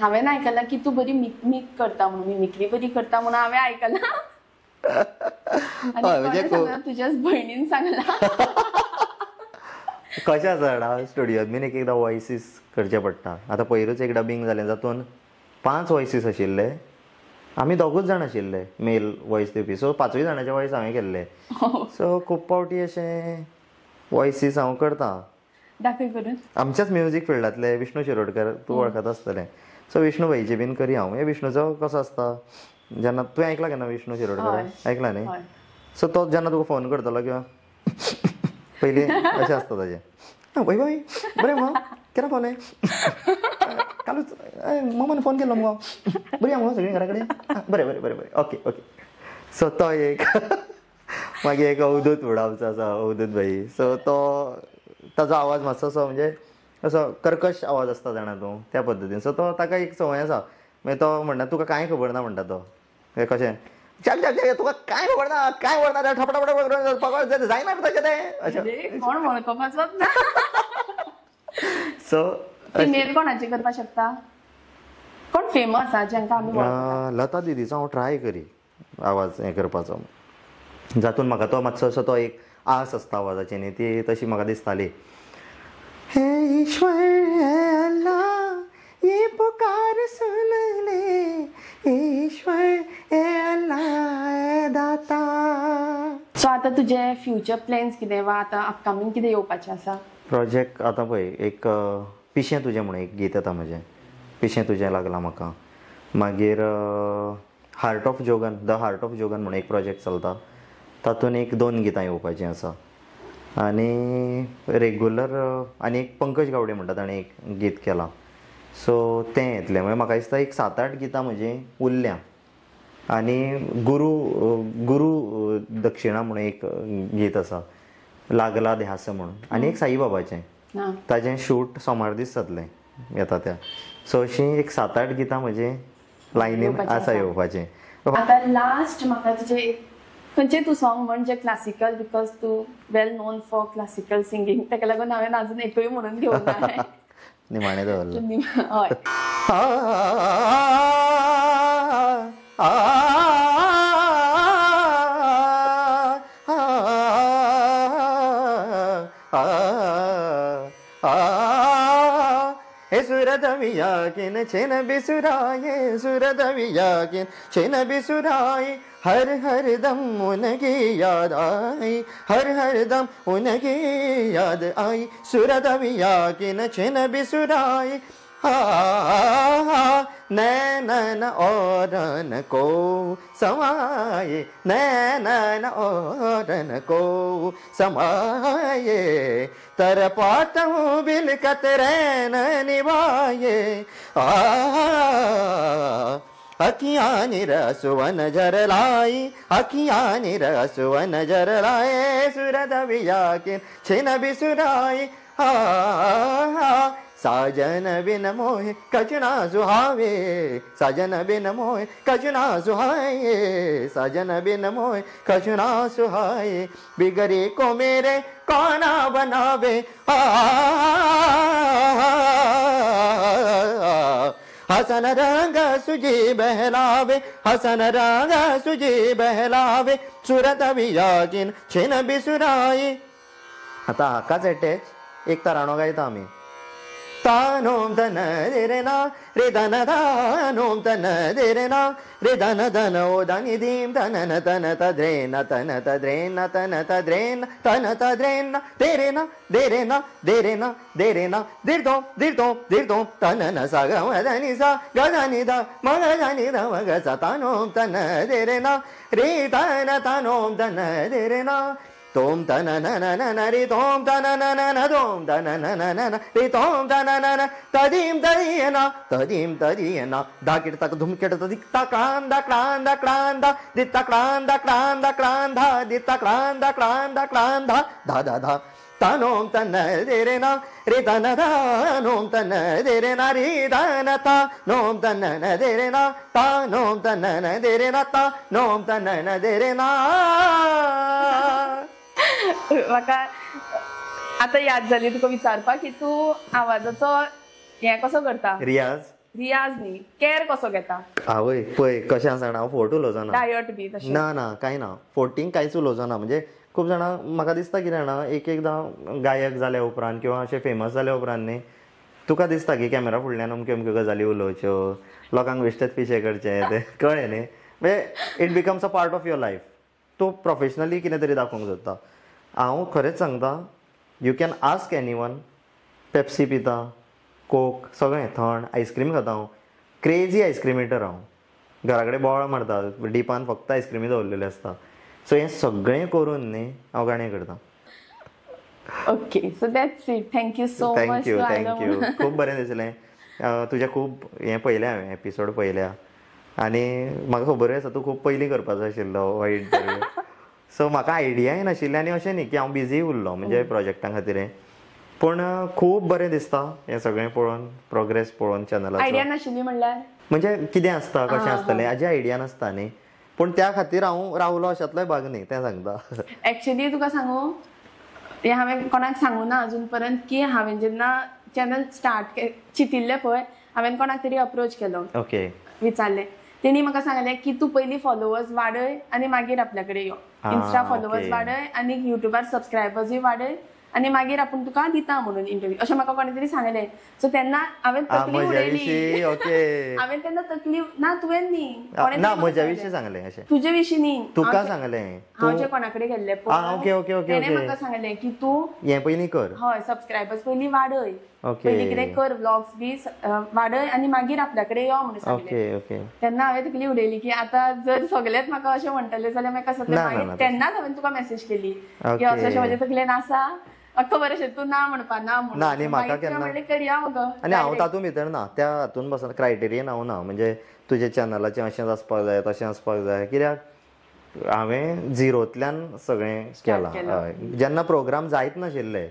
हांवें आयकलां की तूं बरी मिमिक करता म्हणून, मिमिक्री बरी करता म्हणून हांवें आयकलां. आनी तुज्याच भयणीन सांगलां. कशें आसा स्टुडियोत बीन एक एकदां वॉयसीस करचे पडटा. आतां पयरूच एक डबिंग जालें जातून 5 वॉयसीस आशिल्ले. आमी दोगूच जाण आशिल्ले मेल वॉयस दिवपी. सो 5 जाणांचे वॉयस हांवें केल्ले. सो खूब फावटी अशें वॉयसीस हांव करतां. दाखय करून. आमच्याच म्युझीक फिल्डांतले विष्णू शिरोडकर तूं वळखत आसतलें. सो विष्णू भाईचे बीन करी हांव. हे विष्णूचो कसो आसता जेन्ना तुवें आयकला केन्ना विष्णू शिरोडकर आयकला न्ही. सो तो जेन्ना तुका फोन करतलो किंवा पयलीं अशें आसता ताजें. वय वय बरें मगो केन्ना पावलें कालूच मम्मान फोन केल्लो मगो बरी आहा मगो सगळीं घरा कडेन. बरें बरें बरें बरें ओके ओके. सो तो एक मागीर एक अवधूत म्हणून आमचो आसा अवधूत भाई. सो तो ताजो आवाज मातसो असो म्हणजे असो कर्कश आवाज आसता जाणा तूं त्या पद्दतीन. सो तो ताका एक संवय आसा. मागीर तो म्हणटा तुका कांय खबर ना म्हणटा तो. कशें तुका कांय खबर ना कांय खबर ना ठपडा जायना तशें तें अशें कोण वळखपाचोच ना. सो मेल कोणाची करपाक शकता. कोण फेमस आसा जेंका आमी वळखता. लता दिदीचो हांव ट्राय करी आवाज हें करपाचो. जातून म्हाका तो मातसो असो तो एक आस आसता आवाजाची न्ही ती तशी म्हाका दिसताली. हे ईश्वर हे अल्लाह ये पुकार सुन ले ईश्वर हे अल्लाह दाता. सो आतां तुजे फ्युचर प्लॅन्स कितें वा आतां अपकमिंग कितें येवपाचें आसा. प्रोजेक्ट आतां पळय एक पिशें तुजें म्हणून एक गीत येता म्हजें. पिशें तुजें लागलां म्हाका. मागीर heart of Jogan the heart of Jogan म्हणून एक प्रोजेक्ट चलता. तातूंत एक 2 गितां येवपाचीं आसा. आनी रेगुलर आनी एक पंकज गावडे म्हणटा ताणें एक गीत केलां. सो तें येतलें. म्हणजे म्हाका दिसता एक 7-8 गितां म्हजीं उरल्यां. आनी गुरू दक्षिणा म्हणून एक गीत आसा लागला ध्यास म्हणून. आनी एक साईबाबाचें ताजें शूट सोमार दीस जातलें येता त्या. सो अशीं एक 7-8 गितां म्हजें लायनीन आसा येवपाचें. आतां लास्ट म्हाका तुजें खंयचें तूं सॉंग म्हण जें क्लासिकल बिकॉज तूं वेल नोन फॉर क्लासिकल सिंगींग ताका लागून हांवें आजून एकूय म्हणून घेवना. निमाणें दवरलें. हय सुरदवियाकिन छिन बिसुराए सुरदवियाकिन छिन बिसुराए हर हर दम उनकी याद आई हर हर दम उनकी याद आई सुरदवियाकिन छिन बिसुराए नैनन औरन को समाये नैनन औरन को समाये तर पातूं बिलकत रैन निभाए अखियाँ निरसुवन जर लाई अखियाँ निरसुवन जर लाए सुरदवियाकिन छिन बिसुराए साजन बिन मोहे कचना सुहावे साजन बिन मोहे कचना सुहाए साजन बिन मोहे कचना सुहाए बिगड़े को मेरे कौना बनावे हसन रंग सुजी बहलावे हसन रंग सुजी बहलावे सुरदवियाकिन छिन बिसुराए. आता हाकाच एटेच एक तराणो गायता आमी. तानोम तन रे ना रे धन धानोम तन रे ना रे धन धन ओ धनि धीम तन तन तद्रेन तन तद्रेन तन तद्रेन तन तद्रेन तेरे ना दे रे ना दे रे ना दे रे ना दिर दो तन न सा ग म धनि सा ग धनि ध म ग धनि ध म ग सा तानोम तन दे रे ना रे तन तानोम तन दे रे ना तोम तन न रे तोम तन न तोम तन न रे तोम तन न तदीम तदीयना दाकिट तक धुमकेट दिक्ता क्रांदा क्रांदा क्रांदा दित्ता क्रांदा क्रांदा क्रांदा दित्ता क्रांदा क्रांदा क्रांदा धा धा धा तानोम तन दे रे ना रे तन धा नोम तन दे रे ना रे तन ता नोम तन न दे रे ना ता नोम तन न दे रे ना ता नोम तन न दे रे ना. म्हाका आता याद जाली तुका विचारपाक की तू आवाजाचो हे कसो करता. रियाज न्ही केअर कसो घेता. आवय पळय कशें आसा हांव फोट उलोवचो ना. डायट बी तशें ना कांय ना. फोटींग कांयच उलोवचो ना. म्हणजे खूब जाणां म्हाका दिसता कितें जाणा एकदां गायक जाल्या उपरांत किंवा अशें फेमस जाल्या उपरांत न्ही तुका दिसता की कॅमेरा फुडल्यान अमक्यो अमक्यो गजाली उलोवच्यो लोकांक बेश्टेच पिशे करचे ते कळ्ळें न्ही. म्हणजे it becomes a part of your life. तूं प्रोफेशनली कितें तरी दाखोवंक सोदता. हांव खरेंच सांगता you can ask anyone. Pepsi पिता कोक सगळें थंड आयस्क्रीम खाता हांव. क्रेजी आयस्क्रीम इटर हांव. घरा कडेन बोवाळ मारता डिपान फक्त आयस्क्रीमी दवरलेले आसता. सो हें सगळें करून न्ही हांव गाणें करतां. Okay so that's it. Thank you so much. Thank you खूब बरें दिसलें. तुजें खूब हें पळयलें हांवें एपिसोड पळयल्या आनी म्हाका खबरूय आसा तूं खूब पयलीं करपाचो आशिल्लो हो इंटरव्यू. सो म्हाका आयडियाय नाशिल्ली आनी अशें न्ही की हांव बिजी उरलो म्हणजे प्रोजेक्टा खातीर. पूण खूब बरें दिसता हें सगळें पळोवन प्रोग्रेस पळोवन चॅनलाचो. आयडिया नाशिल्ली म्हणल्यार म्हणजे कितें आसता कशें आसतलें हाजी आयडिया नासता न्ही. पूण त्या खातीर हांव रावलो अशातलोय भाग न्ही तें सांगता. एक्चुली तुका सांगू हे हांवें कोणाक सांगूं ना अजून पर्यंत की हांवें जेन्ना चॅनल स्टार्ट चितिल्लें पळय हांवें कोणाक तरी अप्रोच केलो. ओके विचारलें तेणी म्हाका सांगलें की तूं पयलीं फॉलोवर्स वाडय आनी मागीर आपल्या कडेन यो. इन्स्टा फॉलोवर्स वाडय आनी युट्यूबार सबस्क्रायबर्सूय वाडय आनी मागीर आपूण तुका दिता म्हणून इंटरव्यू अशें म्हाका कोणे तरी सांगलें. सो तेन्ना हांवें तकली उडयली. हांवें तेन्ना तकली ना तुवें न्ही ना म्हज्या विशीं सांगलें अशें. तुजे विशीं न्ही तुका सांगलें. हांव जे कोणा कडेन गेल्लें पळय तेणें म्हाका सांगलें की तूं हें पयलीं कर. हय सबस्क्रायबर्स पयलीं वाडय. पयलीं कितें कर व्लॉग्स बी वाडय आनी मागीर आपल्या कडेन यो म्हणून सांगलें. तेन्ना हांवें तकली उडयली की आतां जर सगळेच म्हाका अशें म्हणटले जाल्यार म्हाका कसलें. तेन्नाच हांवें तुका मेसेज केली की अशें अशें म्हजे तकलेन आसा खबर अशें तूं ना म्हणपा ना म्हणून. आनी म्हाका केन्ना करया मगो. आनी हांव तातूंत भितर ना त्या हातून बसन क्रायटेरियन हांव ना. म्हणजे तुजे चॅनलाचें अशेंच आसपाक जाय तशें आसपाक जाय कित्याक हांवें झिरोंतल्यान सगळें केलां. हय जेन्ना प्रोग्राम जायत नाशिल्ले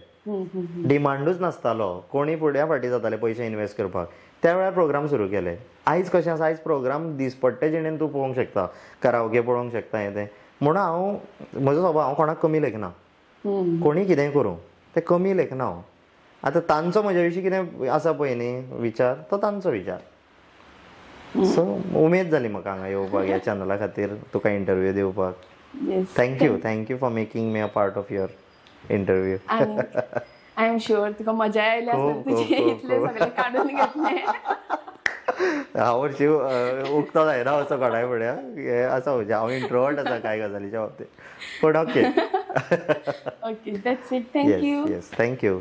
डिमांडूच नासतालो कोणीय फुड्या फाटीं जाताले पयशे इन्वेस्ट करपाक त्या वेळार प्रोग्राम सुरू केले. आयज कशें आसा आयज प्रोग्राम दिसपट्टे जिणेन तूं पळोवंक शकता कराओके पळोवंक शकता हें तें म्हणून हांव म्हजो स्वभाव हांव कोणाक कमी लेखना. कोणी कितेंय करूं तें कमी लेखना हांव. आतां तांचो म्हज्या विशीं कितें आसा पळय न्ही विचार तो तांचो विचार. सो उमेद जाली म्हाका हांगा येवपाक ह्या चॅनला खातीर तुका इंटरव्यू दिवपाक. Thank you for making me a part of your interview. I am sure तुका मजा आयली आसत तुजे इतले सगळे काडून घेतले. हांव हरशीं उगतो जायना असो कोणाय फुड्यान हें आसा म्हणजे हांव इंट्रोवर्ट आसा कांय गजालीच्या बाबतींत. पूण okay okay that's it. Thank you. Yes thank you.